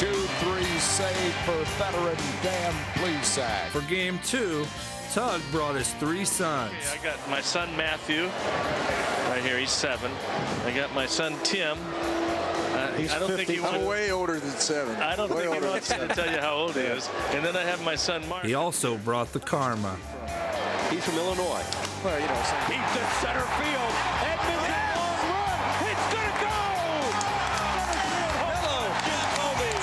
1-2-3 save for veteran Dan Plesac. For game 2, Tug brought his 3 sons. I got my son Matthew right here. He's 7. I got my son Tim. He's I don't 50. think he I'm way older than 7. I don't way think he older wants than to tell you how old he is. And then I have my son Mark. He also brought the karma. He's from Illinois. Well, you know, he's to center field. Edmonds a long run. It's gonna go. Hello, Jim Thome.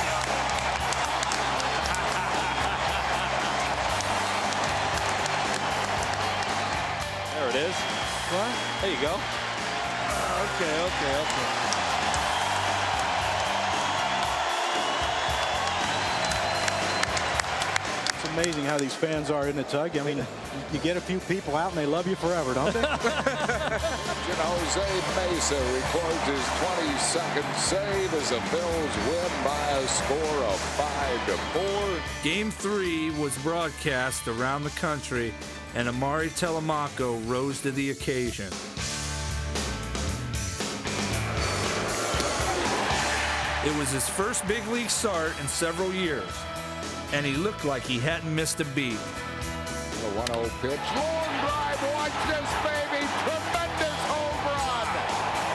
There it is. What? There you go. Okay. It's amazing how these fans are in the Tug. I mean, you get a few people out and they love you forever, don't they? Jose Mesa records his 22nd save as the Bills win by a score of 5-4. Game 3 was broadcast around the country, and Amari Telemaco rose to the occasion. It was his first big league start in several years, and he looked like he hadn't missed a beat. The 1-0 pitch. Long drive. Watch this, baby. Tremendous home run.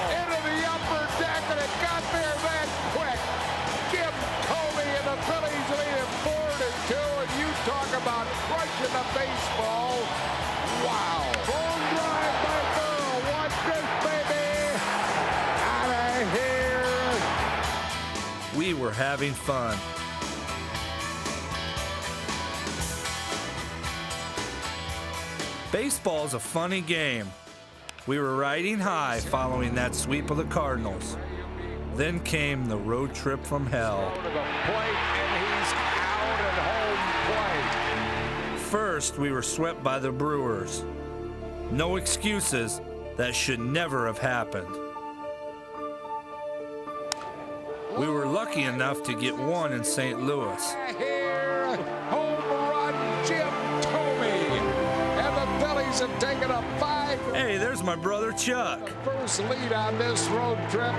Into the upper deck, and it got there that quick. Jim Thome and the Phillies lead it 4-2, and you talk about crushing the baseball. Wow. Long drive by Burrow. Watch this, baby. Out of here. We were having fun. Baseball's a funny game. We were riding high following that sweep of the Cardinals. Then came the road trip from hell. To the plate, and he's out at home plate. First, we were swept by the Brewers. No excuses. That should never have happened. We were lucky enough to get one in St. Louis. Here, home run, Jim Thome. And the Phillies have taken a 5. Hey, there's my brother Chuck. First lead on this road trip,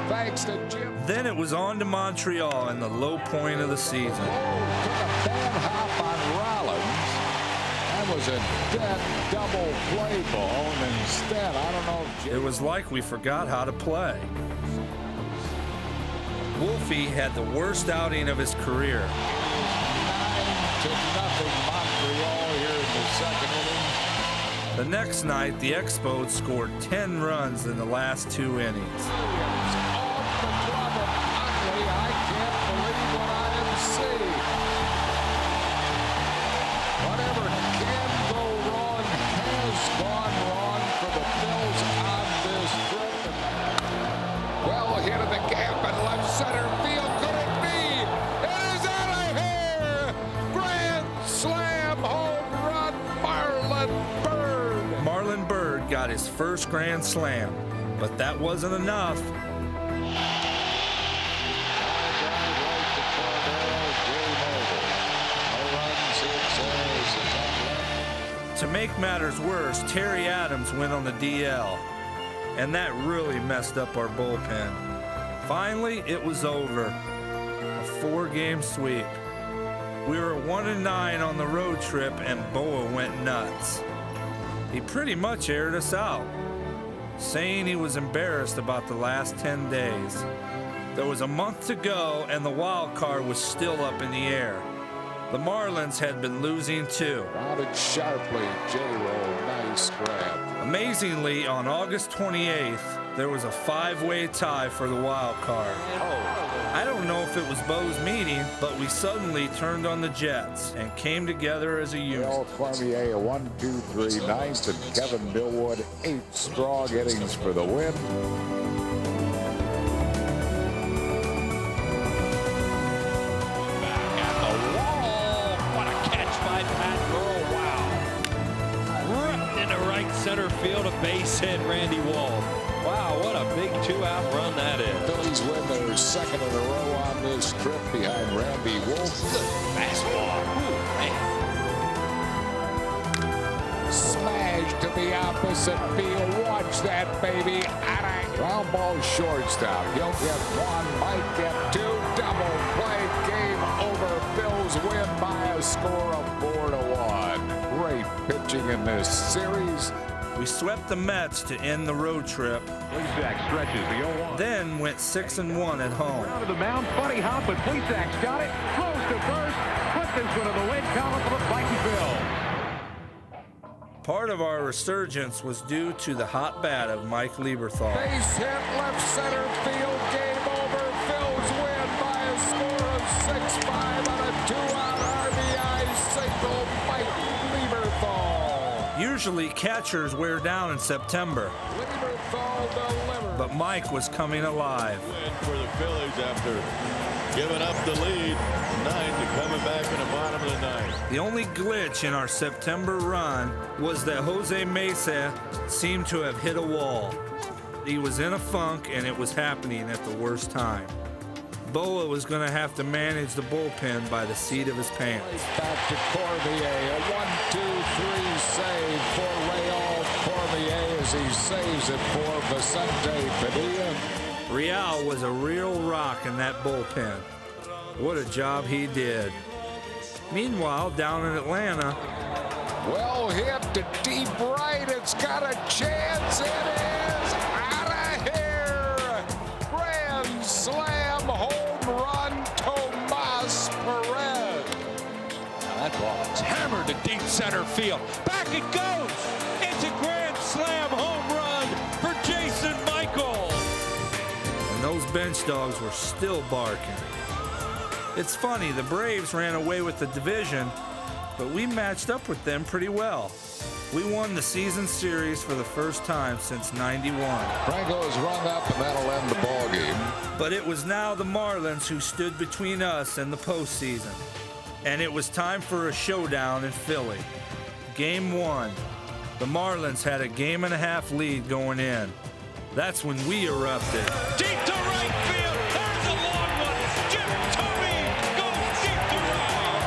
thanks to Jim. Then it was on to Montreal in the low point of the season. Took a bad hop on Rollins. That was a dead double play ball, and instead, I don't know. It was like we forgot how to play. Wolfie had the worst outing of his career. 9-0 Montreal here in the second inning. The next night, the Expos scored 10 runs in the last 2 innings. Off the glove of Utley. I can't believe what I am seeing. Whatever can go wrong has gone wrong for the Bills on this trip. Well hit in the gap in left center field. Could it be? It is out of here. Grand slam home run, Marlon Byrd. Marlon Byrd got his first grand slam, but that wasn't enough. To make matters worse, Terry Adams went on the DL, and that really messed up our bullpen. Finally, it was over. A 4-game sweep. We were 1-9 on the road trip, and Boa went nuts. He pretty much aired us out, saying he was embarrassed about the last 10 days. There was a month to go, and the wild card was still up in the air. The Marlins had been losing too. Routed sharply, J-Roll, nice grab. Amazingly, on August 28th, there was a 5-way tie for the wild card. I don't know if it was Bo's meeting, but we suddenly turned on the Jets and came together as a unit. Al Cormier, a 1-2-3 ninth, and Kevin Billwood, 8 strong innings for the win. center field, a base hit, Randy Wall. Wow, what a big 2-out run that is. Phillies win their second in a row on this trip behind Randy Wolf. Good fastball. Ooh, man. Smash to the opposite field. Watch that, baby. Ground ball shortstop. He'll get one, might get two. Double play. Game over. Phillies win by a score of 4-1. Great pitching in this series. We swept the Mets to end the road trip. Plesac stretches the 0-1. Then went 6-1 at home. Out of the mound, funny hop, but Plesac's got it. Close to first. Put this one in the win column for the Mikey Phil. Part of our resurgence was due to the hot bat of Mike Lieberthal. Base hit, left center field, game over. Phillies win by a score of 6-5 on a 2-out RBI single. Mike Lieberthal. Usually catchers wear down in September, Lieberthal delivered. but Mike was coming alive. Win for the Phillies after giving up the lead 9 to coming back in the bottom of the ninth. The only glitch in our September run was that Jose Mesa seemed to have hit a wall. He was in a funk, and it was happening at the worst time. Boa was going to have to manage the bullpen by the seat of his pants. Back to Cormier, a 1-2-3 save for Real Cormier as he saves it for Vicente Padilla. Real was a real rock in that bullpen. What a job he did. Meanwhile, down in Atlanta, Well hit to deep right. It's got a chance. It is out of here. Grand slam home run, Tomas Perez. Now that ball is hammered to deep center field. Back it goes. It's a grand slam home run for Jason Michael. and those bench dogs were still barking. It's funny, the Braves ran away with the division, but we matched up with them pretty well. We won the season series for the first time since '91. Franco is rung up, and that'll end the ball game. But it was now the Marlins who stood between us and the postseason. And it was time for a showdown in Philly. Game 1. The Marlins had a game-and-a-half lead going in. That's when we erupted. Deep to right field. There's a long one. Jim Tomey goes deep to right.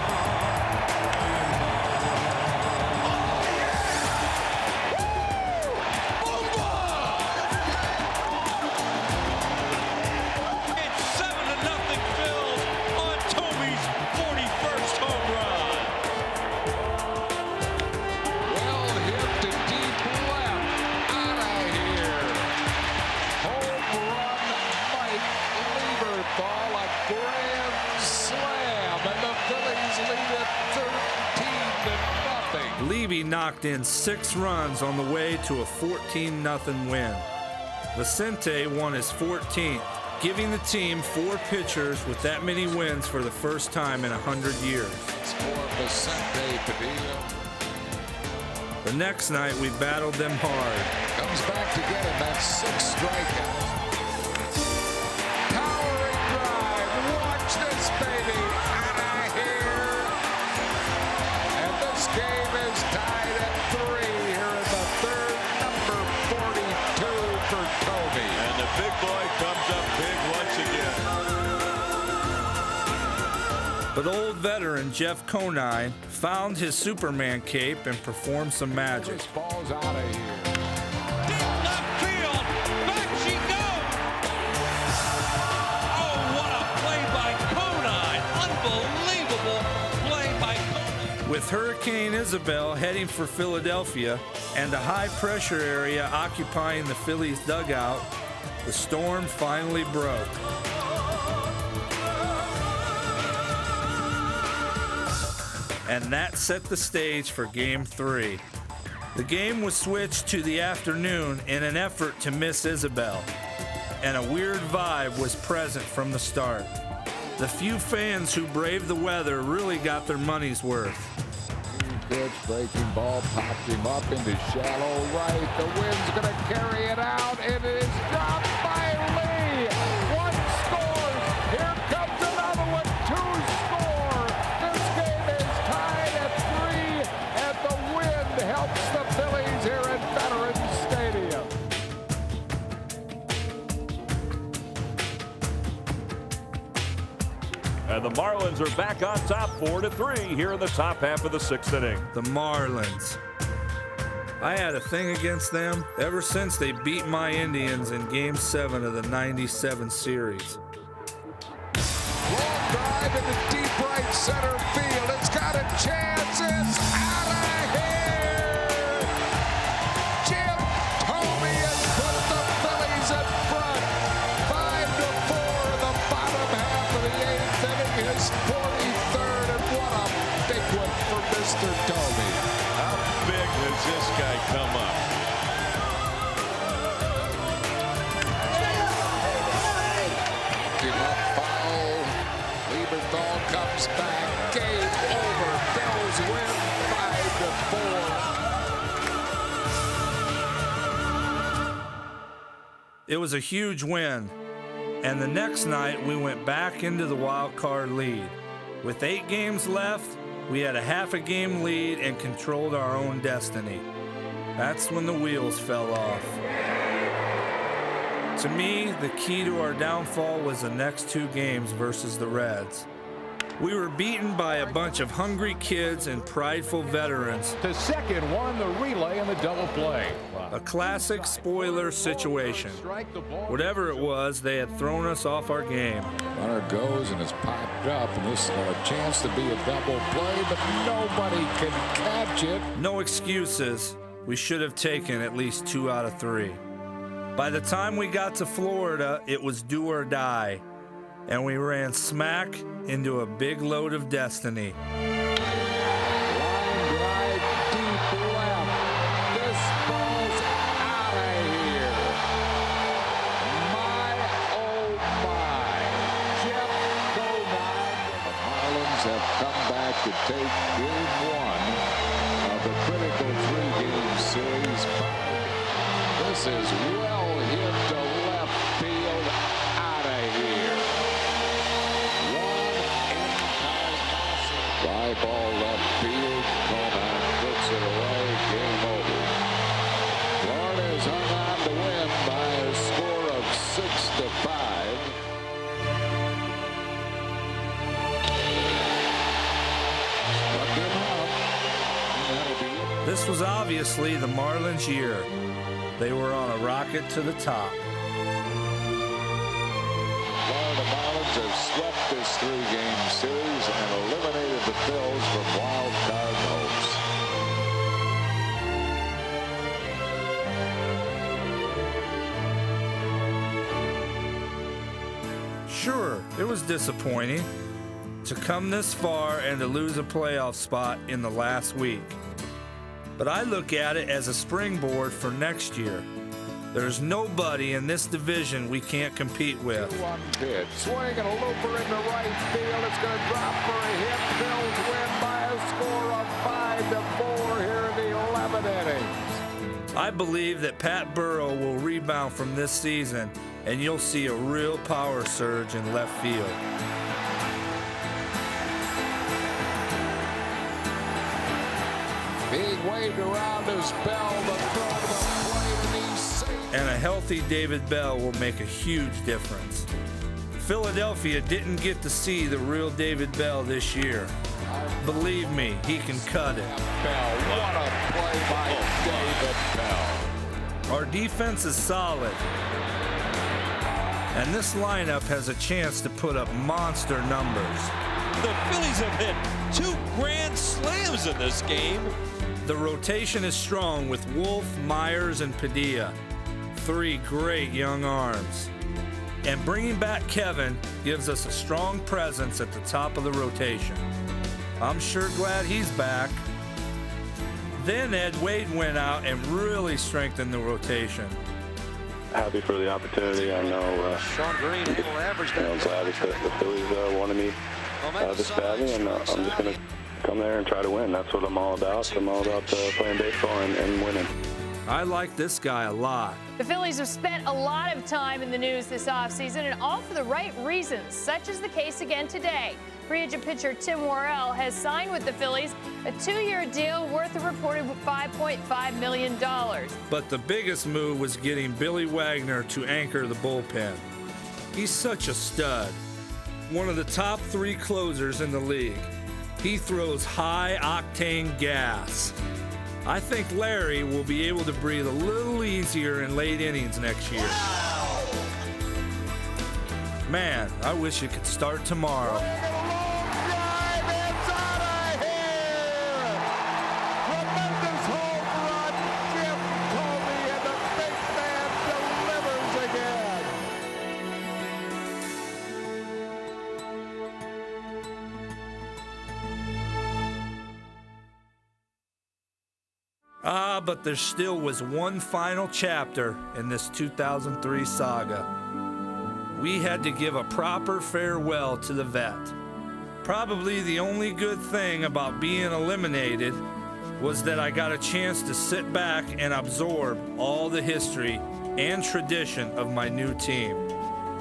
It's 7-0 Phils on Tomey's 41st home run. Well hit to deep left. Out of here. Home run, Mike Lieberthal, a grand slam, and the Phillies lead it 13-0. Levy knocked in 6 runs on the way to a 14-0 win. Vicente won his 14th, giving the team 4 pitchers with that many wins for the first time in 100 years. For Vicente Padilla. The next night, we battled them hard. Comes back to get him. That's 6 strikeouts. Towering drive. Watch this, baby. Out of here. And this game is tied at 3 here in the third. Number 42 for Toby. And the big boy comes up big once again. But old veteran Jeff Conine found his Superman cape and performed some magic. This ball's out of here. Left field. Back she goes. Oh, what a play by Conine. Unbelievable play by Conine. With Hurricane Isabel heading for Philadelphia and a high-pressure area occupying the Phillies dugout, the storm finally broke. And that set the stage for Game 3. The game was switched to the afternoon in an effort to miss Isabel, and a weird vibe was present from the start. The few fans who braved the weather really got their money's worth. Pitch, breaking ball, popped him up into shallow right. The wind's going to carry it out, and it is dropped by Lee. 1 scores. Here comes another one. 2 score. This game is tied at 3, and the wind helps the Phillies here at Federal. And the Marlins are back on top 4-3 here in the top half of the 6th inning. The Marlins. I had a thing against them ever since they beat my Indians in Game 7 of the '97 series. Long drive into deep right center field. It's got a chance. It's out of here. Jim Thome has put the Phillies in front. 5-4 in the bottom half of the 8th inning. His 43rd, and what a big one for Mr. Thome. How big does this guy come up? Foul. Lieberthal comes back. Game over. Bills win 5-4. It was a huge win, and the next night we went back into the wild card lead. With 8 games left, we had a half a game lead and controlled our own destiny. That's when the wheels fell off. To me, the key to our downfall was the next 2 games versus the Reds. We were beaten by a bunch of hungry kids and prideful veterans. To second, won the relay and the double play. A classic spoiler situation. Whatever it was, they had thrown us off our game. Runner goes and it's popped up, and this is a chance to be a double play, but nobody can catch it. No excuses. We should have taken at least 2 out of 3. By the time we got to Florida, it was do or die, and we ran smack into a big load of destiny. Line drive deep left. This ball's out of here. My, oh my. Jeff Godine. The Marlins have come back to take game 1 of the critical 3-game series. This is well hit to left field, out of here. Fly ball left field. Conan puts it away. Game over. Florida's hung on to win by a score of 6-5. This was obviously the Marlins' year. They were on a rocket to the top. Florida Marlins have swept this 3-game series and eliminated the Phillies from wild card hopes. Sure, it was disappointing to come this far and to lose a playoff spot in the last week. But I look at it as a springboard for next year. There's nobody in this division we can't compete with. 2-1 pitch. Swing and a looper into right field. It's going to drop for a hit. Bills win by a score of 5-4 here in the 11th inning. I believe that Pat Burrow will rebound from this season, and you'll see a real power surge in left field. Being waved around as Bell, the throw to the plate, and he's safe. And a healthy David Bell will make a huge difference. Philadelphia didn't get to see the real David Bell this year. Believe me, he can cut it. Bell, what a play by David Bell. Our defense is solid, and this lineup has a chance to put up monster numbers. The Phillies have hit 2 grand slams in this game. The rotation is strong with Wolf, Myers, and Padilla. 3 great young arms. And bringing back Kevin gives us a strong presence at the top of the rotation. I'm sure glad he's back. Then Ed Wade went out and really strengthened the rotation. Happy for the opportunity. I know Sean Green able to average that. I'm glad that the Phillies wanted me this badly, and I'm just going to come there and try to win. That's what I'm all about. I'm all about playing baseball and winning. I like this guy a lot. The Phillies have spent a lot of time in the news this offseason, and all for the right reasons, such as the case again today. Free agent pitcher Tim Worrell has signed with the Phillies a 2-year deal worth a reported $5.5 million. But the biggest move was getting Billy Wagner to anchor the bullpen. He's such a stud. one of the top 3 closers in the league. He throws high-octane gas. I think Larry will be able to breathe a little easier in late innings next year. Man, I wish it could start tomorrow. But there still was one final chapter in this 2003 saga. We had to give a proper farewell to the vet. Probably the only good thing about being eliminated was that I got a chance to sit back and absorb all the history and tradition of my new team.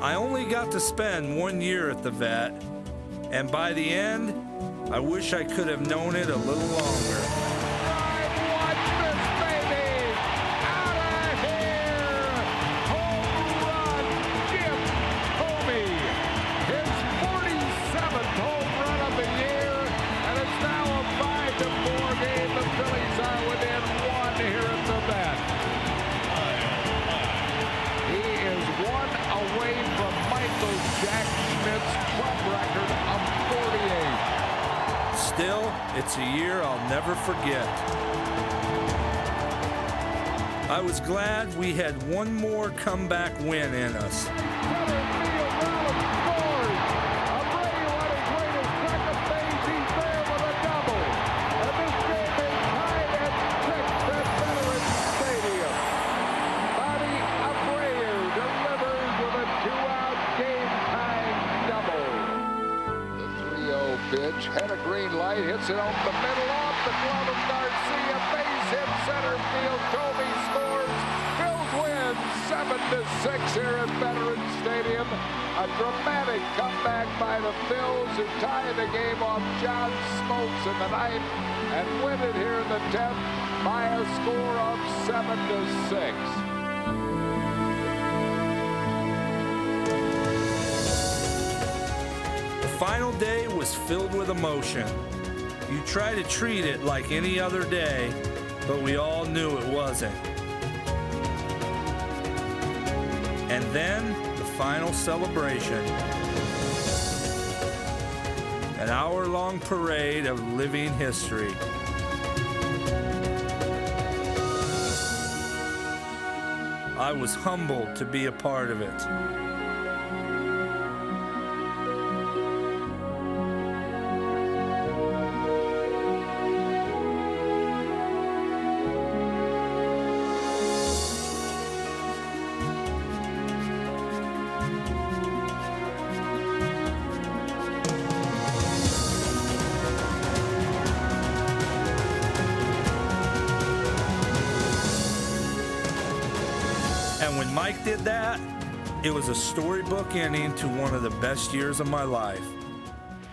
I only got to spend 1 year at the vet, and by the end, I wish I could have known it a little longer. Still, it's a year I'll never forget. I was glad we had one more comeback win in us. Pitch, had a green light, hits it over the middle, off the glove of Garcia, base hit center field, Toby scores, Phillies wins 7-6 here at Veterans Stadium. A dramatic comeback by the Phillies, who tie the game off John Smoltz in the ninth and win it here in the 10th by a score of 7-6. The final day was filled with emotion. You try to treat it like any other day, but we all knew it wasn't. And then the final celebration. An hour-long parade of living history. I was humbled to be a part of it. And when Mike did that, it was a storybook ending to one of the best years of my life.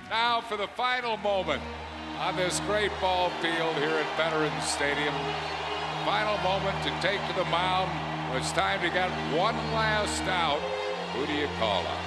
Now for the final moment on this great ball field here at Veterans Stadium. Final moment to take to the mound. It's time to get one last out. Who do you call up?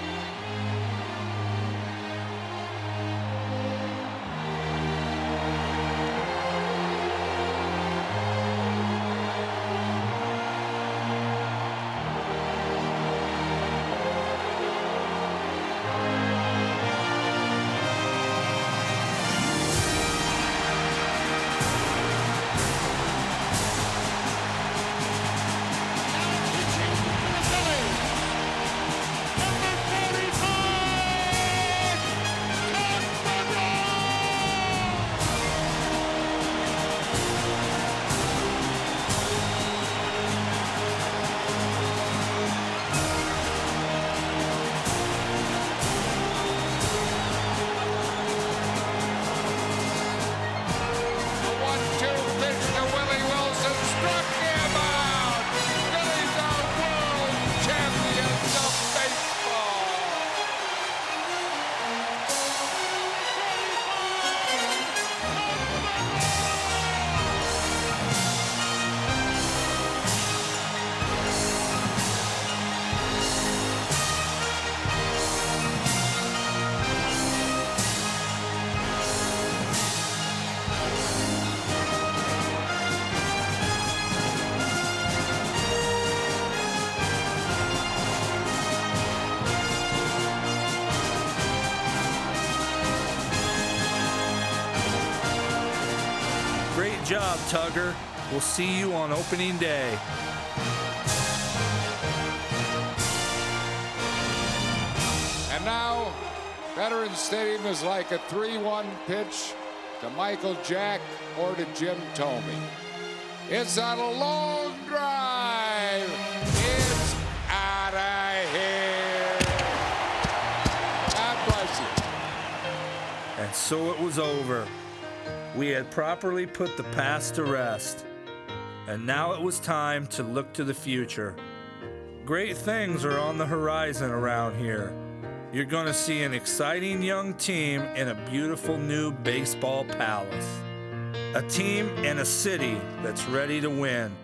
job, Tugger. We'll see you on opening day. And now, Veterans Stadium is like a 3-1 pitch to Michael Jack or to Jim Thome. It's a long drive. It's out of here. God bless you. And so it was over. We had properly put the past to rest. And now it was time to look to the future. Great things are on the horizon around here. You're going to see an exciting young team in a beautiful new baseball palace. A team and a city that's ready to win.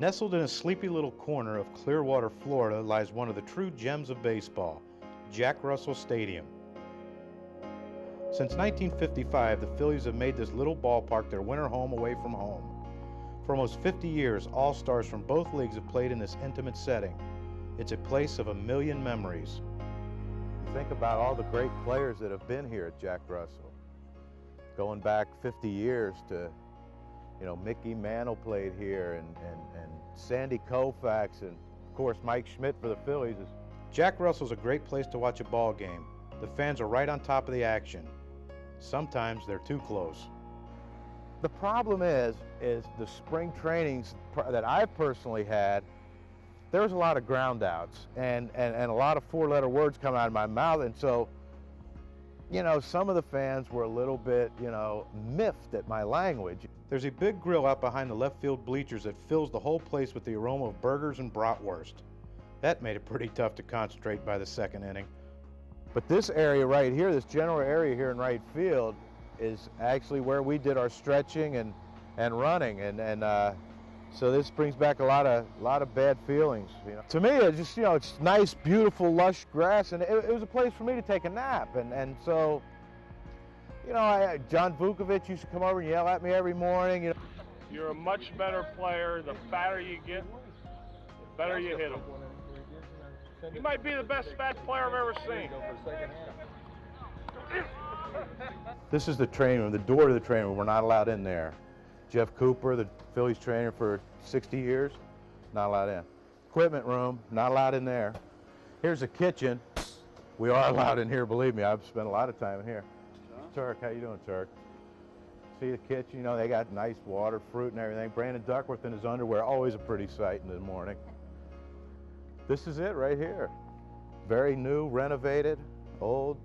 Nestled in a sleepy little corner of Clearwater, Florida, lies one of the true gems of baseball, Jack Russell Stadium. Since 1955, the Phillies have made this little ballpark their winter home away from home. For almost 50 years, all-stars from both leagues have played in this intimate setting. It's a place of a million memories. You think about all the great players that have been here at Jack Russell. Going back 50 years to, you know, Mickey Mantle played here, and Sandy Koufax, and of course Mike Schmidt for the Phillies. Jack Russell's a great place to watch a ball game. The fans are right on top of the action. Sometimes they're too close. The problem is the spring trainings that I've personally had, there was a lot of ground outs and a lot of four-letter words come out of my mouth, and so, you know, some of the fans were a little bit, you know, miffed at my language. There's a big grill out behind the left field bleachers that fills the whole place with the aroma of burgers and bratwurst. That made it pretty tough to concentrate by the second inning. But this area right here, this general area here in right field, is actually where we did our stretching and running, and so this brings back a lot of bad feelings. You know, to me, it's just, you know, it's nice, beautiful, lush grass, and it was a place for me to take a nap, and so, you know, John Vukovic used to come over and yell at me every morning. You know, you're a much better player. The fatter you get, the better you hit them. You might be the best fat player I've ever seen. This is the training room, the door to the training room. We're not allowed in there. Jeff Cooper, the Phillies trainer for 60 years, not allowed in. Equipment room, not allowed in there. Here's the kitchen. We are allowed in here, believe me. I've spent a lot of time in here. Turk, how you doing, Turk? See the kitchen, you know, they got nice water, fruit and everything. Brandon Duckworth in his underwear, always a pretty sight in the morning. This is it right here. Very new, renovated, old,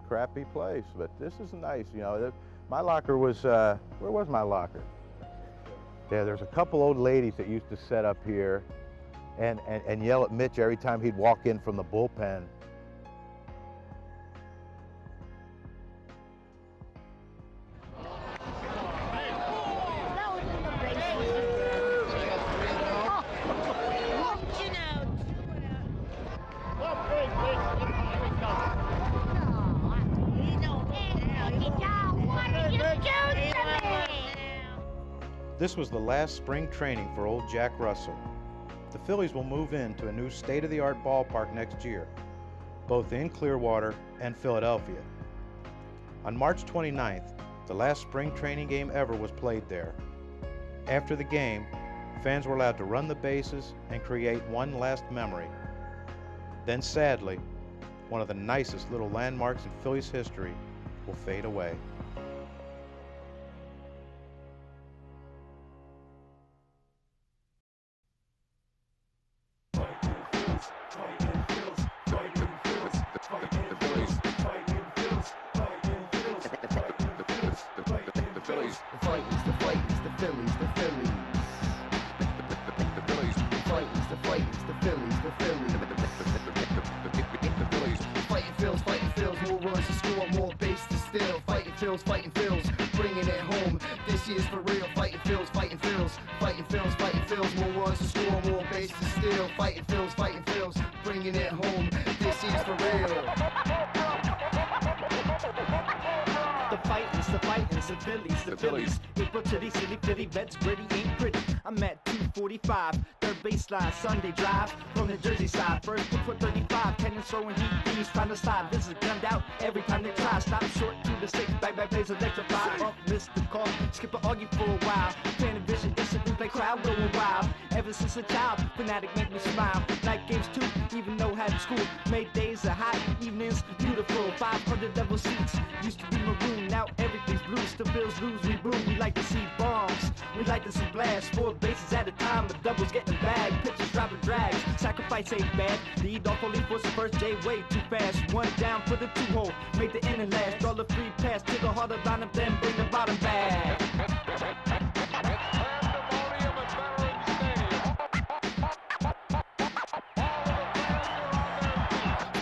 crappy place, but this is nice, you know. My locker was, where was my locker? Yeah, there's a couple old ladies that used to set up here and yell at Mitch every time he'd walk in from the bullpen. This was the last spring training for old Jack Russell. The Phillies will move into a new state-of-the-art ballpark next year, both in Clearwater and Philadelphia. On March 29th, the last spring training game ever was played there. After the game, fans were allowed to run the bases and create one last memory. Then sadly, one of the nicest little landmarks in Phillies history will fade away. Fighting Phils, bringing it home. This year's for real. Fighting Phils, fighting Phils, fighting Phils, fighting Phils. More runs to score, more bases to steal. Fighting Phils, bringing it home. This year's for real. The Fightins, the Phillies. April to these silly vets, gritty ain't pretty. I'm at 245, third baseline, Sunday drive from the Jersey side. First pitch for 35, Cannons throwing heat, D's trying to slide. This is gunned out every time they try. Stop short to the 6, back plays electrified. Up, missed the call, skip a argue for a while. Fan vision, instant replay, crowd going wild. Ever since a child, fanatic make me smile. Night games too, even though had school. Made days are hot, evenings beautiful. 500 level seats, used to be maroon, now everything's blue. Still Bills lose, we brew. We like to see bombs, we like to see blasts. 4 bases at a time, the doubles getting bagged. Pitchers dropping drags, sacrifice ain't bad. Lead off only for the first J, way too fast. One down for the 2-hole, make the inning last. Draw the free pass to the heart of lineup, then bring the bottom back.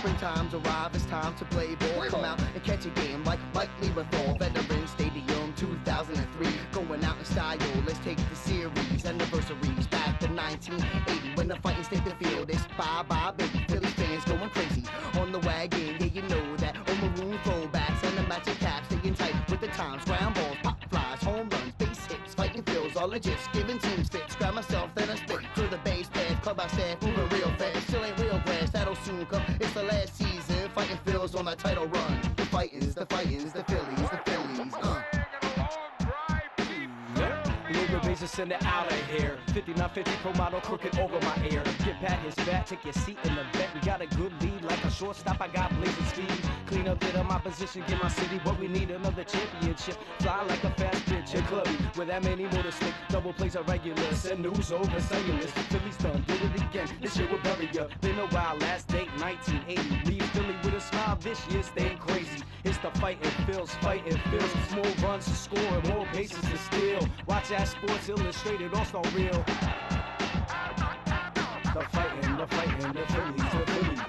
Springtime's arrive, it's time to play ball. Come out and catch a game like Lieberthal. Veterans Stadium 2003. Going out in style, let's take the series. Anniversaries back to 1980 when the fighting state the field. It's bye-bye, baby. Phillies fans going crazy on the wagon. Yeah, you know that. On maroon throwbacks and the matching caps. Staying tight with the times. Ground balls, pop flies, home runs, base hits. Fighting Phils, all legit. Giving teams fits. Grab myself, then I spit through the base path. Clubhouse staff, moving real fast. Still ain't real grass, that'll soon come. It's the last season. Fighting Phils on my title run. The Phillies, the Phillies. Bases send it out of here. 5950 pro model crooked over my ear. Get pat his bat, take your seat in the vet. We got a good lead like a shortstop. I got blazing speed. Clean up, get on my position, get my city what we need. Another championship. Fly like a fast pitch in clubby. With that many motor stick, double plays are regular. Send news over cellulars. Phillies done, did it again. This year we'll bury ya. Been a while, last date 1980. Leave Philly with a smile. This year staying crazy. It's the Fighting Phils, Fighting Phils. More runs to score, more bases to steal. Watch that Sports Illustrated, all-star real. The Fighting, the Phillies, the Phillies.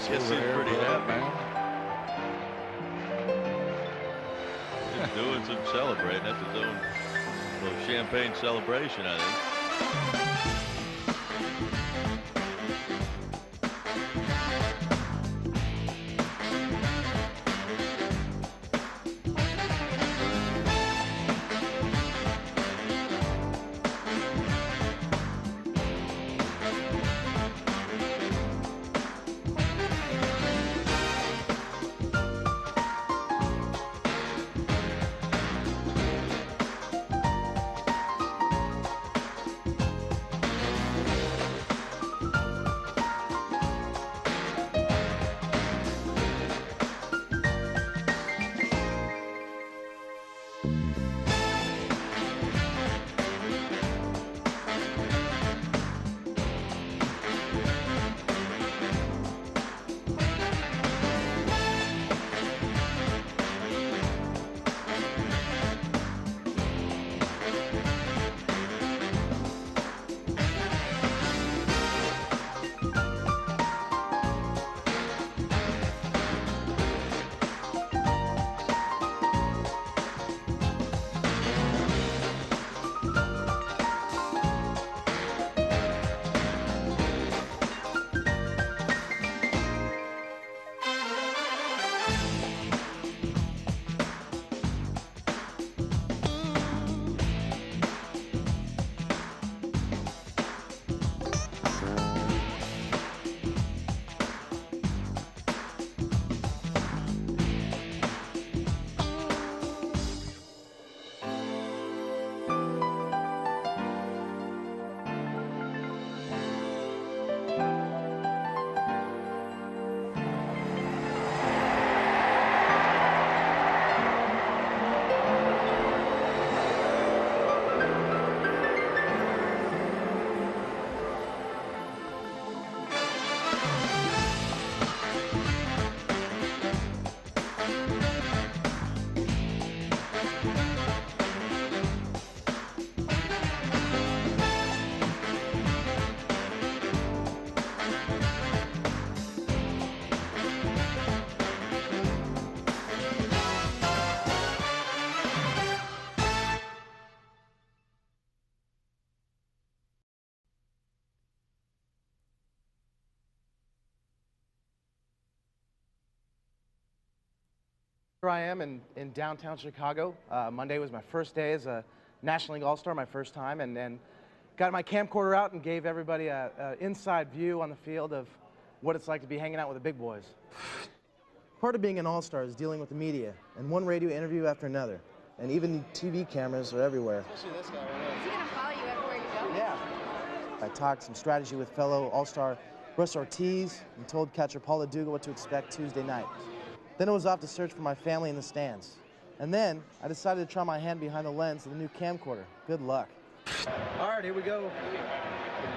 Yes, he's pretty happy. He's doing some celebrating. That's his own little champagne celebration, I think. Here I am in downtown Chicago. Monday was my first day as a National League All-Star, my first time, and got my camcorder out and gave everybody an inside view on the field of what it's like to be hanging out with the big boys. Part of being an All-Star is dealing with the media, and one radio interview after another, and even the TV cameras are everywhere. Especially this guy right here. Is he gonna follow you everywhere you go? Yeah. I talked some strategy with fellow All-Star Russ Ortiz and told catcher Paul Duga what to expect Tuesday night. Then I was off to search for my family in the stands. And then I decided to try my hand behind the lens of the new camcorder. Good luck. All right, here we go.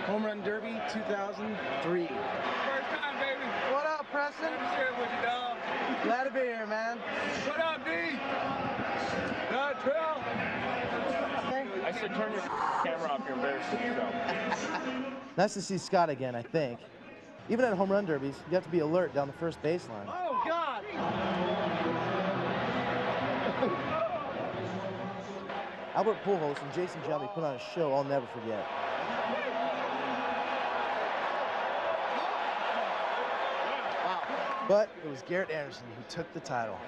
Home Run Derby 2003. First time, baby. What up, Preston? I'm sure with you, dog. Glad to be here, man. What up, D? Trill. I said turn your camera off, you're embarrassing yourself. Nice to see Scott again, I think. Even at home run derbies, you have to be alert down the first baseline. Oh, God! Albert Pujols and Jason Giambi put on a show I'll never forget. Wow. But it was Garrett Anderson who took the title.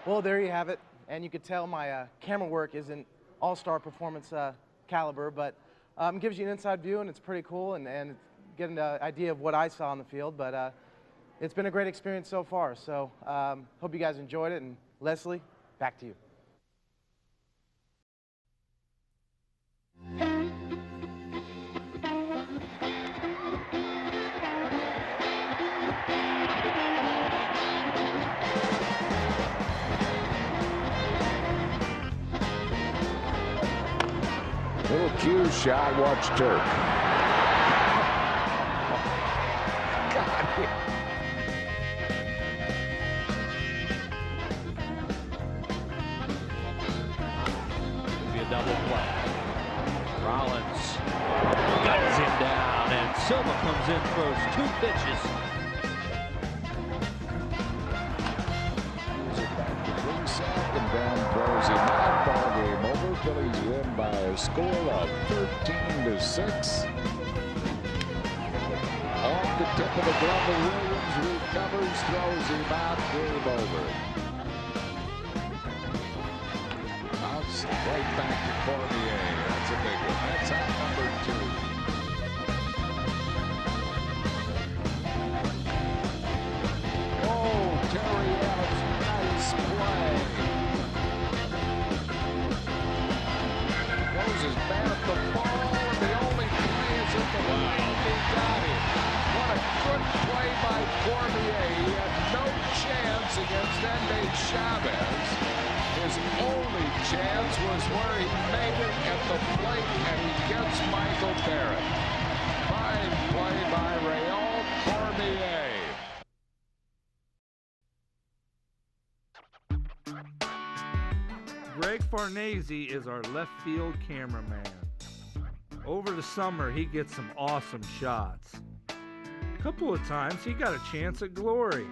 Well, there you have it. And you could tell my camera work isn't all-star performance caliber, but gives you an inside view, and it's pretty cool, and getting an idea of what I saw on the field. But it's been a great experience so far. So hope you guys enjoyed it. And Leslie, back to you. Little cue shot, watch Turk. Be a double play. Rollins guns him down, and Silva comes in, throws 2 pitches. And down throws him out. Ball game over. Phillies win by a score of 13-6. Off the tip of the glove, Williams recovers, throws him out. Game over. Bounce right back to Cormier. That's a big one. That's out number 2. Oh, Terry Adams, nice play. Moses man at the ball, and the only play is at the line. He got him. What a good play by Cormier. He had no chance against Endy Chavez. His only chance was where he made it at the plate, and he gets Michael Barrett. Fine play by Raul Cormier. Greg Farnese is our left field cameraman. Over the summer, he gets some awesome shots. A couple of times, he got a chance at glory.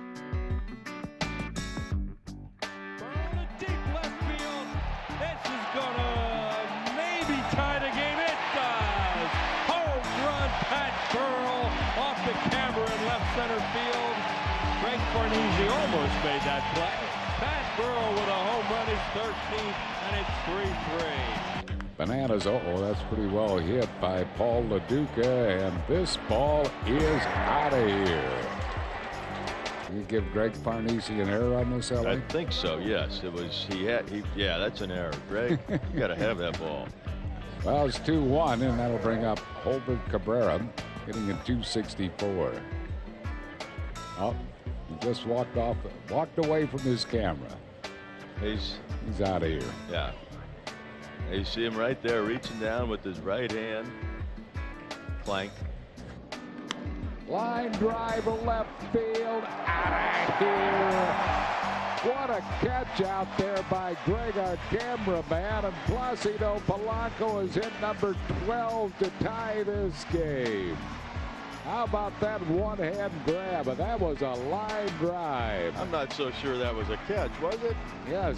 Deep left field. This is gonna maybe tie the game. It does. Home run, Pat Burrell off the camera in left center field. Greg Farnese almost made that play. Pat Burrell with a home run, his 13th, and it's 3-3. Bananas, that's pretty well hit by Paul LaDuca, and this ball is out of here. You give Greg Farnese an error on this, LA? I think so, yes. It was, yeah, that's an error. Greg, you got to have that ball. Well, it's 2-1, and that'll bring up Holbert Cabrera, hitting at 264. Oh, he just walked away from his camera. He's out of here. Yeah. You see him right there reaching down with his right hand. Plank. Line drive left field, out of here. What a catch out there by Greg, our cameraman, and Placido Polanco is hit number 12 to tie this game. How about that one-hand grab? That was a line drive. I'm not so sure that was a catch, was it? Yes.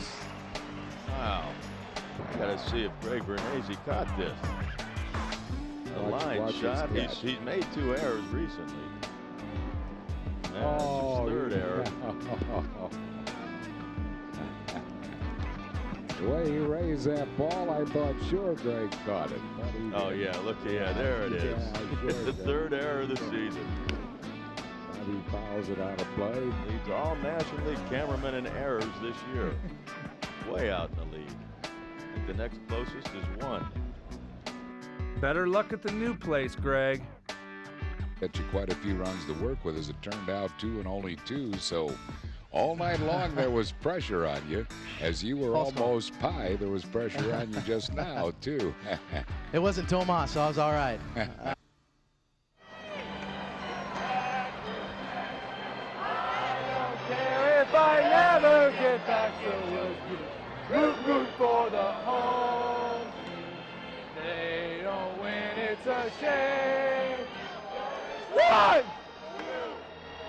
Wow. Got to see if Greg Farnese caught this. A line shot. He's made 2 errors recently. That's his third error. The way he raised that ball, I thought sure Greg caught it. Oh, yeah, look, yeah, there it is. Yeah, sure The third error of the season. He fouls it out of play. Leads all National League cameramen in errors this year. Way out in the lead. I think the next closest is 1. Better luck at the new place, Greg. Got you quite a few runs to work with. As it turned out, 2 and only 2. So all night long there was pressure on you. As you were almost pie, there was pressure on you just now, too. It wasn't Tomas, so I was all right. If I never get back to root for the home team. They don't win, it's a shame. 1,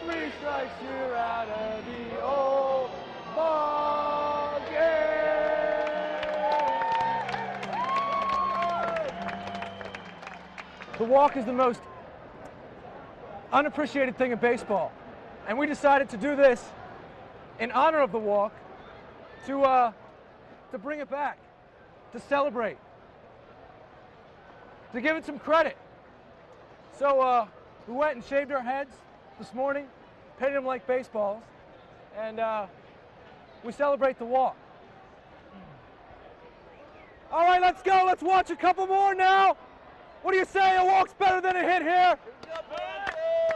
2, 3 strikes, you're out of the old ball game. The walk is the most unappreciated thing in baseball. And we decided to do this in honor of the walk, to bring it back, to celebrate, to give it some credit. So we went and shaved our heads this morning, painted them like baseballs, and we celebrate the walk. All right, let's go. Let's watch a couple more now. What do you say? A walk's better than a hit here.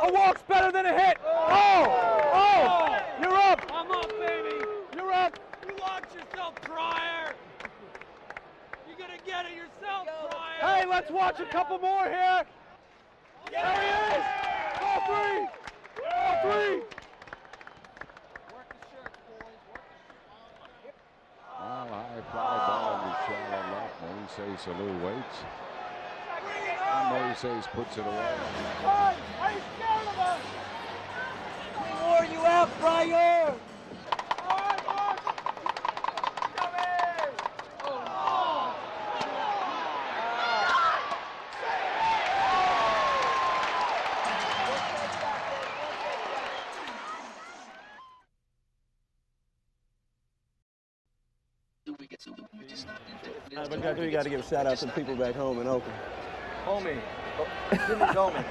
A walk's better than a hit. Oh, you're up. I'm up, baby. You're up. You watch yourself, Pryor. You're going to get it yourself, Pryor. Hey, let's watch a couple more here. There he is. All 3. All 3. Well, high fly ball to shallow left. Moises Salou waits. And Moises puts it away. Are you scared of us? We wore you out, Pryor. We got to give a shout out to the people back home in Oakland. Homie. Jimmy Goldman.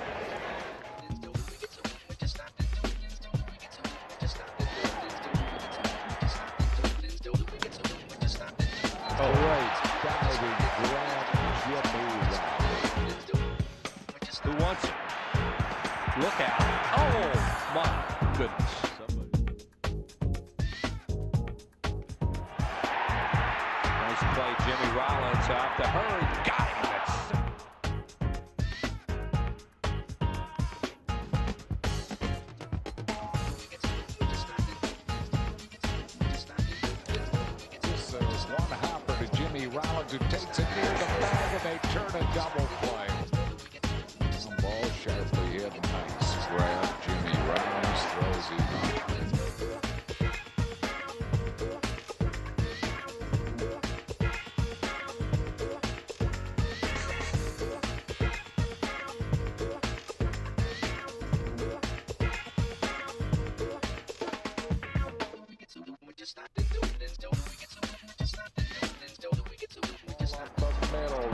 Who wants it? Look out. Oh, my goodness. Nice play, Jimmy Rollins out to hurry. Got him. This is one hopper to Jimmy Rollins, who takes it near the bag, and they turn a double play. Some ball sharply hit. Nice grab. Jimmy Rollins throws it on.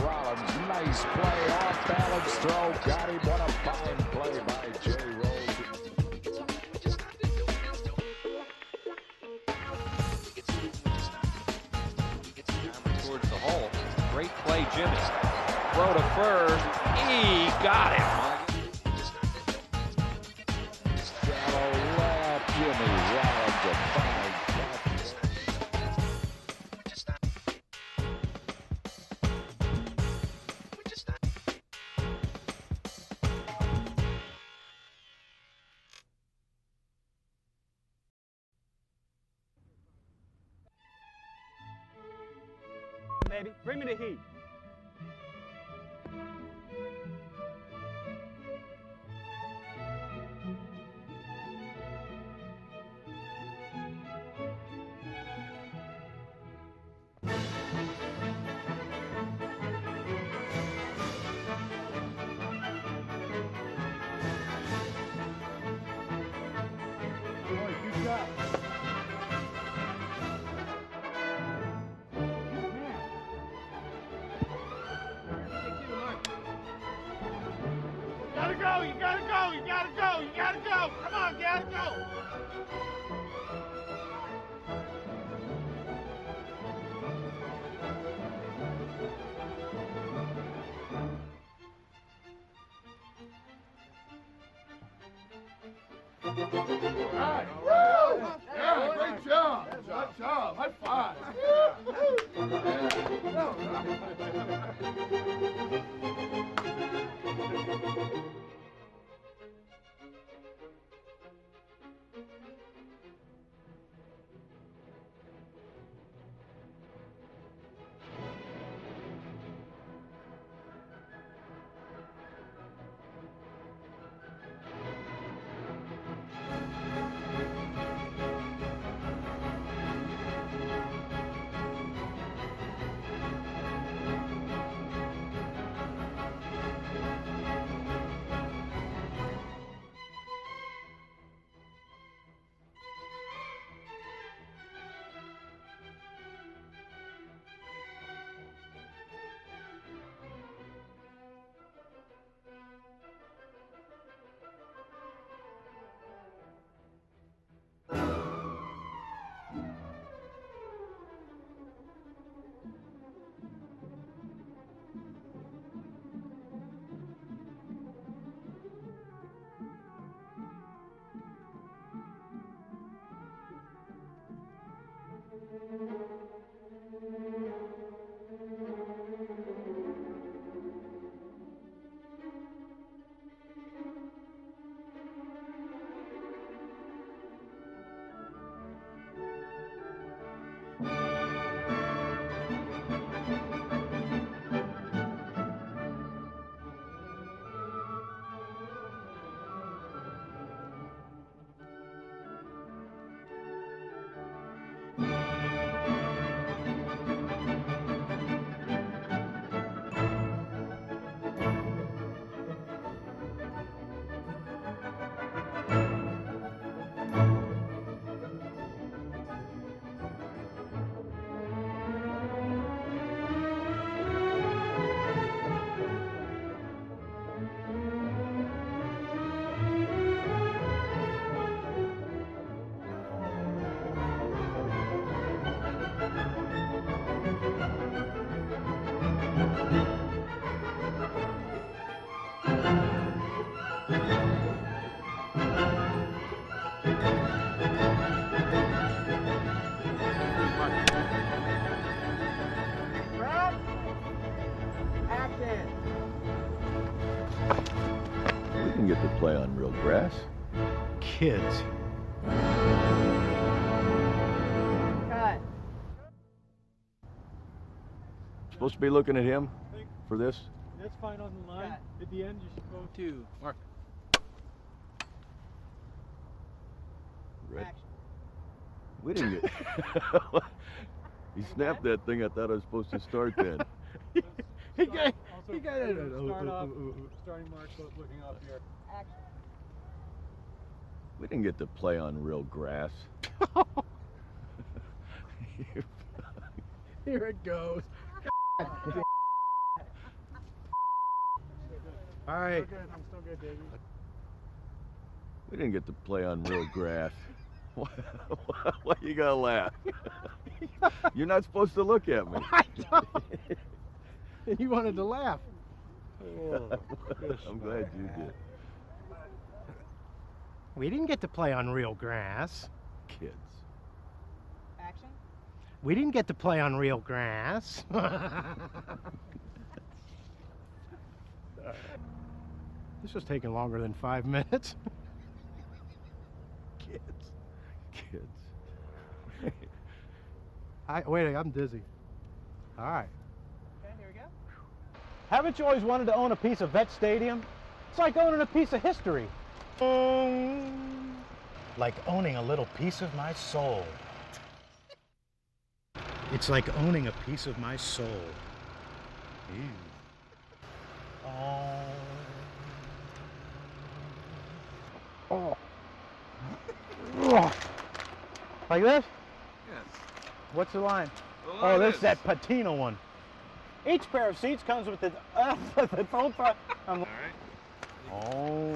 Rollins, nice play, off balance throw, got him. What a fine play by Jay Rose. Towards the hole. Great play, Jimmy. Throw to first. He got him. Shallow left, Jimmy Rollins, a fine catch. Baby, bring me the heat. go, you gotta go, you gotta go, you gotta go. Come on, you gotta go. Yeah, great job. Good job. High five. We can get to play on real grass. Kids. Cut. Supposed to be looking at him for this? That's fine on the line. At the end, you should go to Mark. Red. We didn't get. He snapped that thing. I thought I was supposed to start then. He got it. Start off, starting mark, looking up here. Action. We didn't get to play on real grass. Here it goes. All right. I'm still good, Davey. We didn't get to play on real grass. Why you gotta laugh? You're not supposed to look at me. I know. He wanted to laugh. I'm glad you did. We didn't get to play on real grass. Kids. Action. We didn't get to play on real grass. This was taking longer than 5 minutes. Kids. Wait, I'm dizzy. All right. Okay, here we go. Haven't you always wanted to own a piece of Vet Stadium? It's like owning a piece of history. Like owning a little piece of my soul. It's like owning a piece of my soul. Oh. Like this? Yes. What's the line? The line This is- is that patina one. Each pair of seats comes with the phone. All right. home.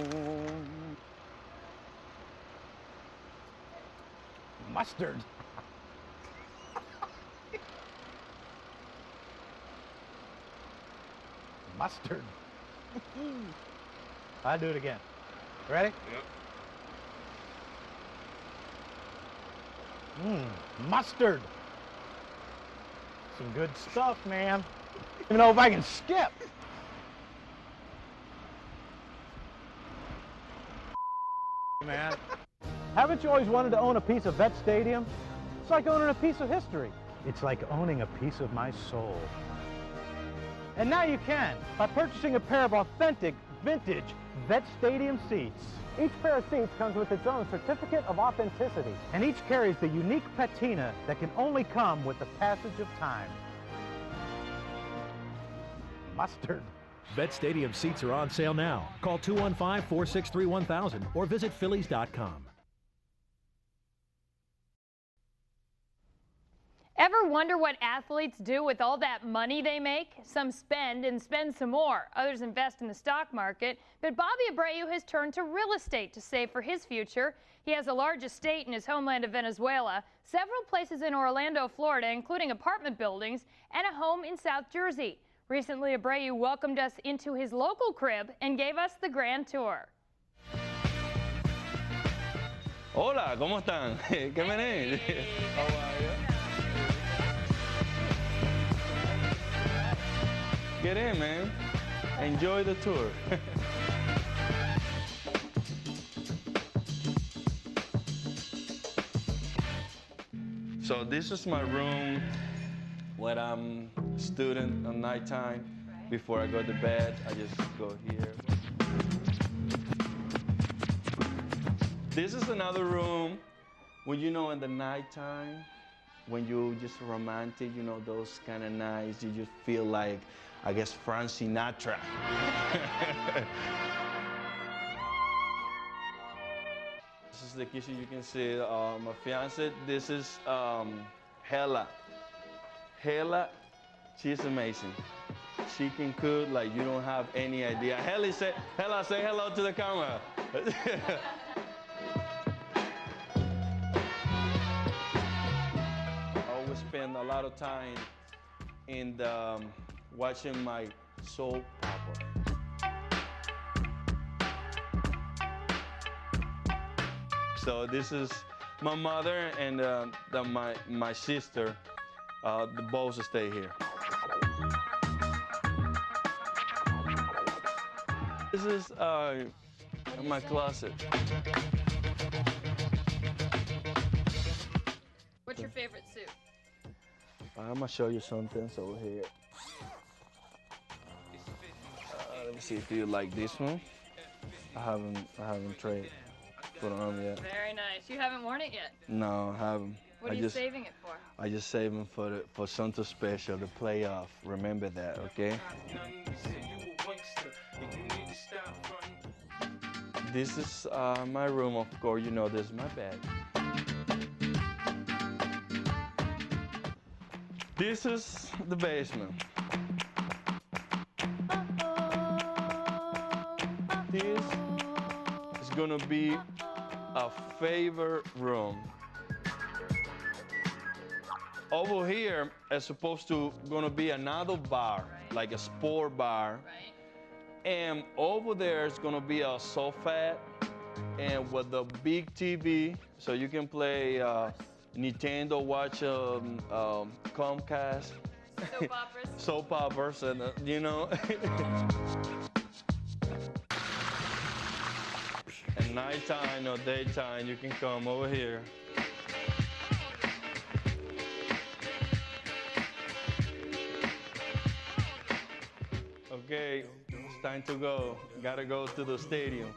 Mustard. Mustard. I'll do it again. Ready? Yep. Mustard. Some good stuff, man. I don't even know if I can skip. Man. Haven't you always wanted to own a piece of Vet Stadium? It's like owning a piece of history. It's like owning a piece of my soul. And now you can, by purchasing a pair of authentic, vintage Vet Stadium seats. Each pair of seats comes with its own certificate of authenticity, and each carries the unique patina that can only come with the passage of time. Mustard. Vet Stadium seats are on sale now. Call 215-463-1000 or visit Phillies.com. Ever wonder what athletes do with all that money they make? Some spend and spend some more. Others invest in the stock market. But Bobby Abreu has turned to real estate to save for his future. He has a large estate in his homeland of Venezuela, several places in Orlando, Florida, including apartment buildings, and a home in South Jersey. Recently, Abreu welcomed us into his local crib and gave us the grand tour. Hola, ¿cómo están? ¿Qué menés? How are you? Get in, man. Enjoy the tour. So this is my room when I'm a student at nighttime. Before I go to bed, I just go here. This is another room when you know in the nighttime, when you just romantic, you know, those kind of nights, you just feel like, I guess, Frank Sinatra. This is the kitchen. You can see my fiance. This is Hela. Hela, she's amazing. She can cook like you don't have any idea. Hela, say hello to the camera. I always spend a lot of time in the, watching my soap opera. So this is my mother and my sister. The both stay here. This is my closet. What's your favorite suit? I'm gonna show you something over here. Let me see if you like this one. I haven't tried put on yet. Very nice. You haven't worn it yet? No, I haven't. What are you saving it for? I just save them for something special, the playoff. Remember that, okay? This is my room, of course. You know, this is my bed. This is the basement. This is gonna be a favorite room. Over here is supposed to gonna be another bar, like a sport bar. Right. And over there is gonna be a sofa and with a big TV, so you can play Nintendo, watch Comcast. Soap operas. Soap operas, and you know. At nighttime or daytime, you can come over here. Okay, it's time to go. Gotta go to the stadium.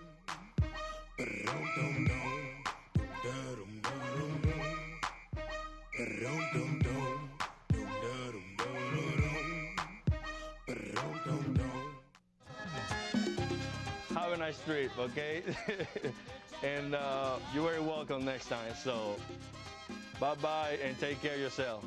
Have a nice trip, okay? And you're very welcome next time. So, bye-bye and take care of yourself.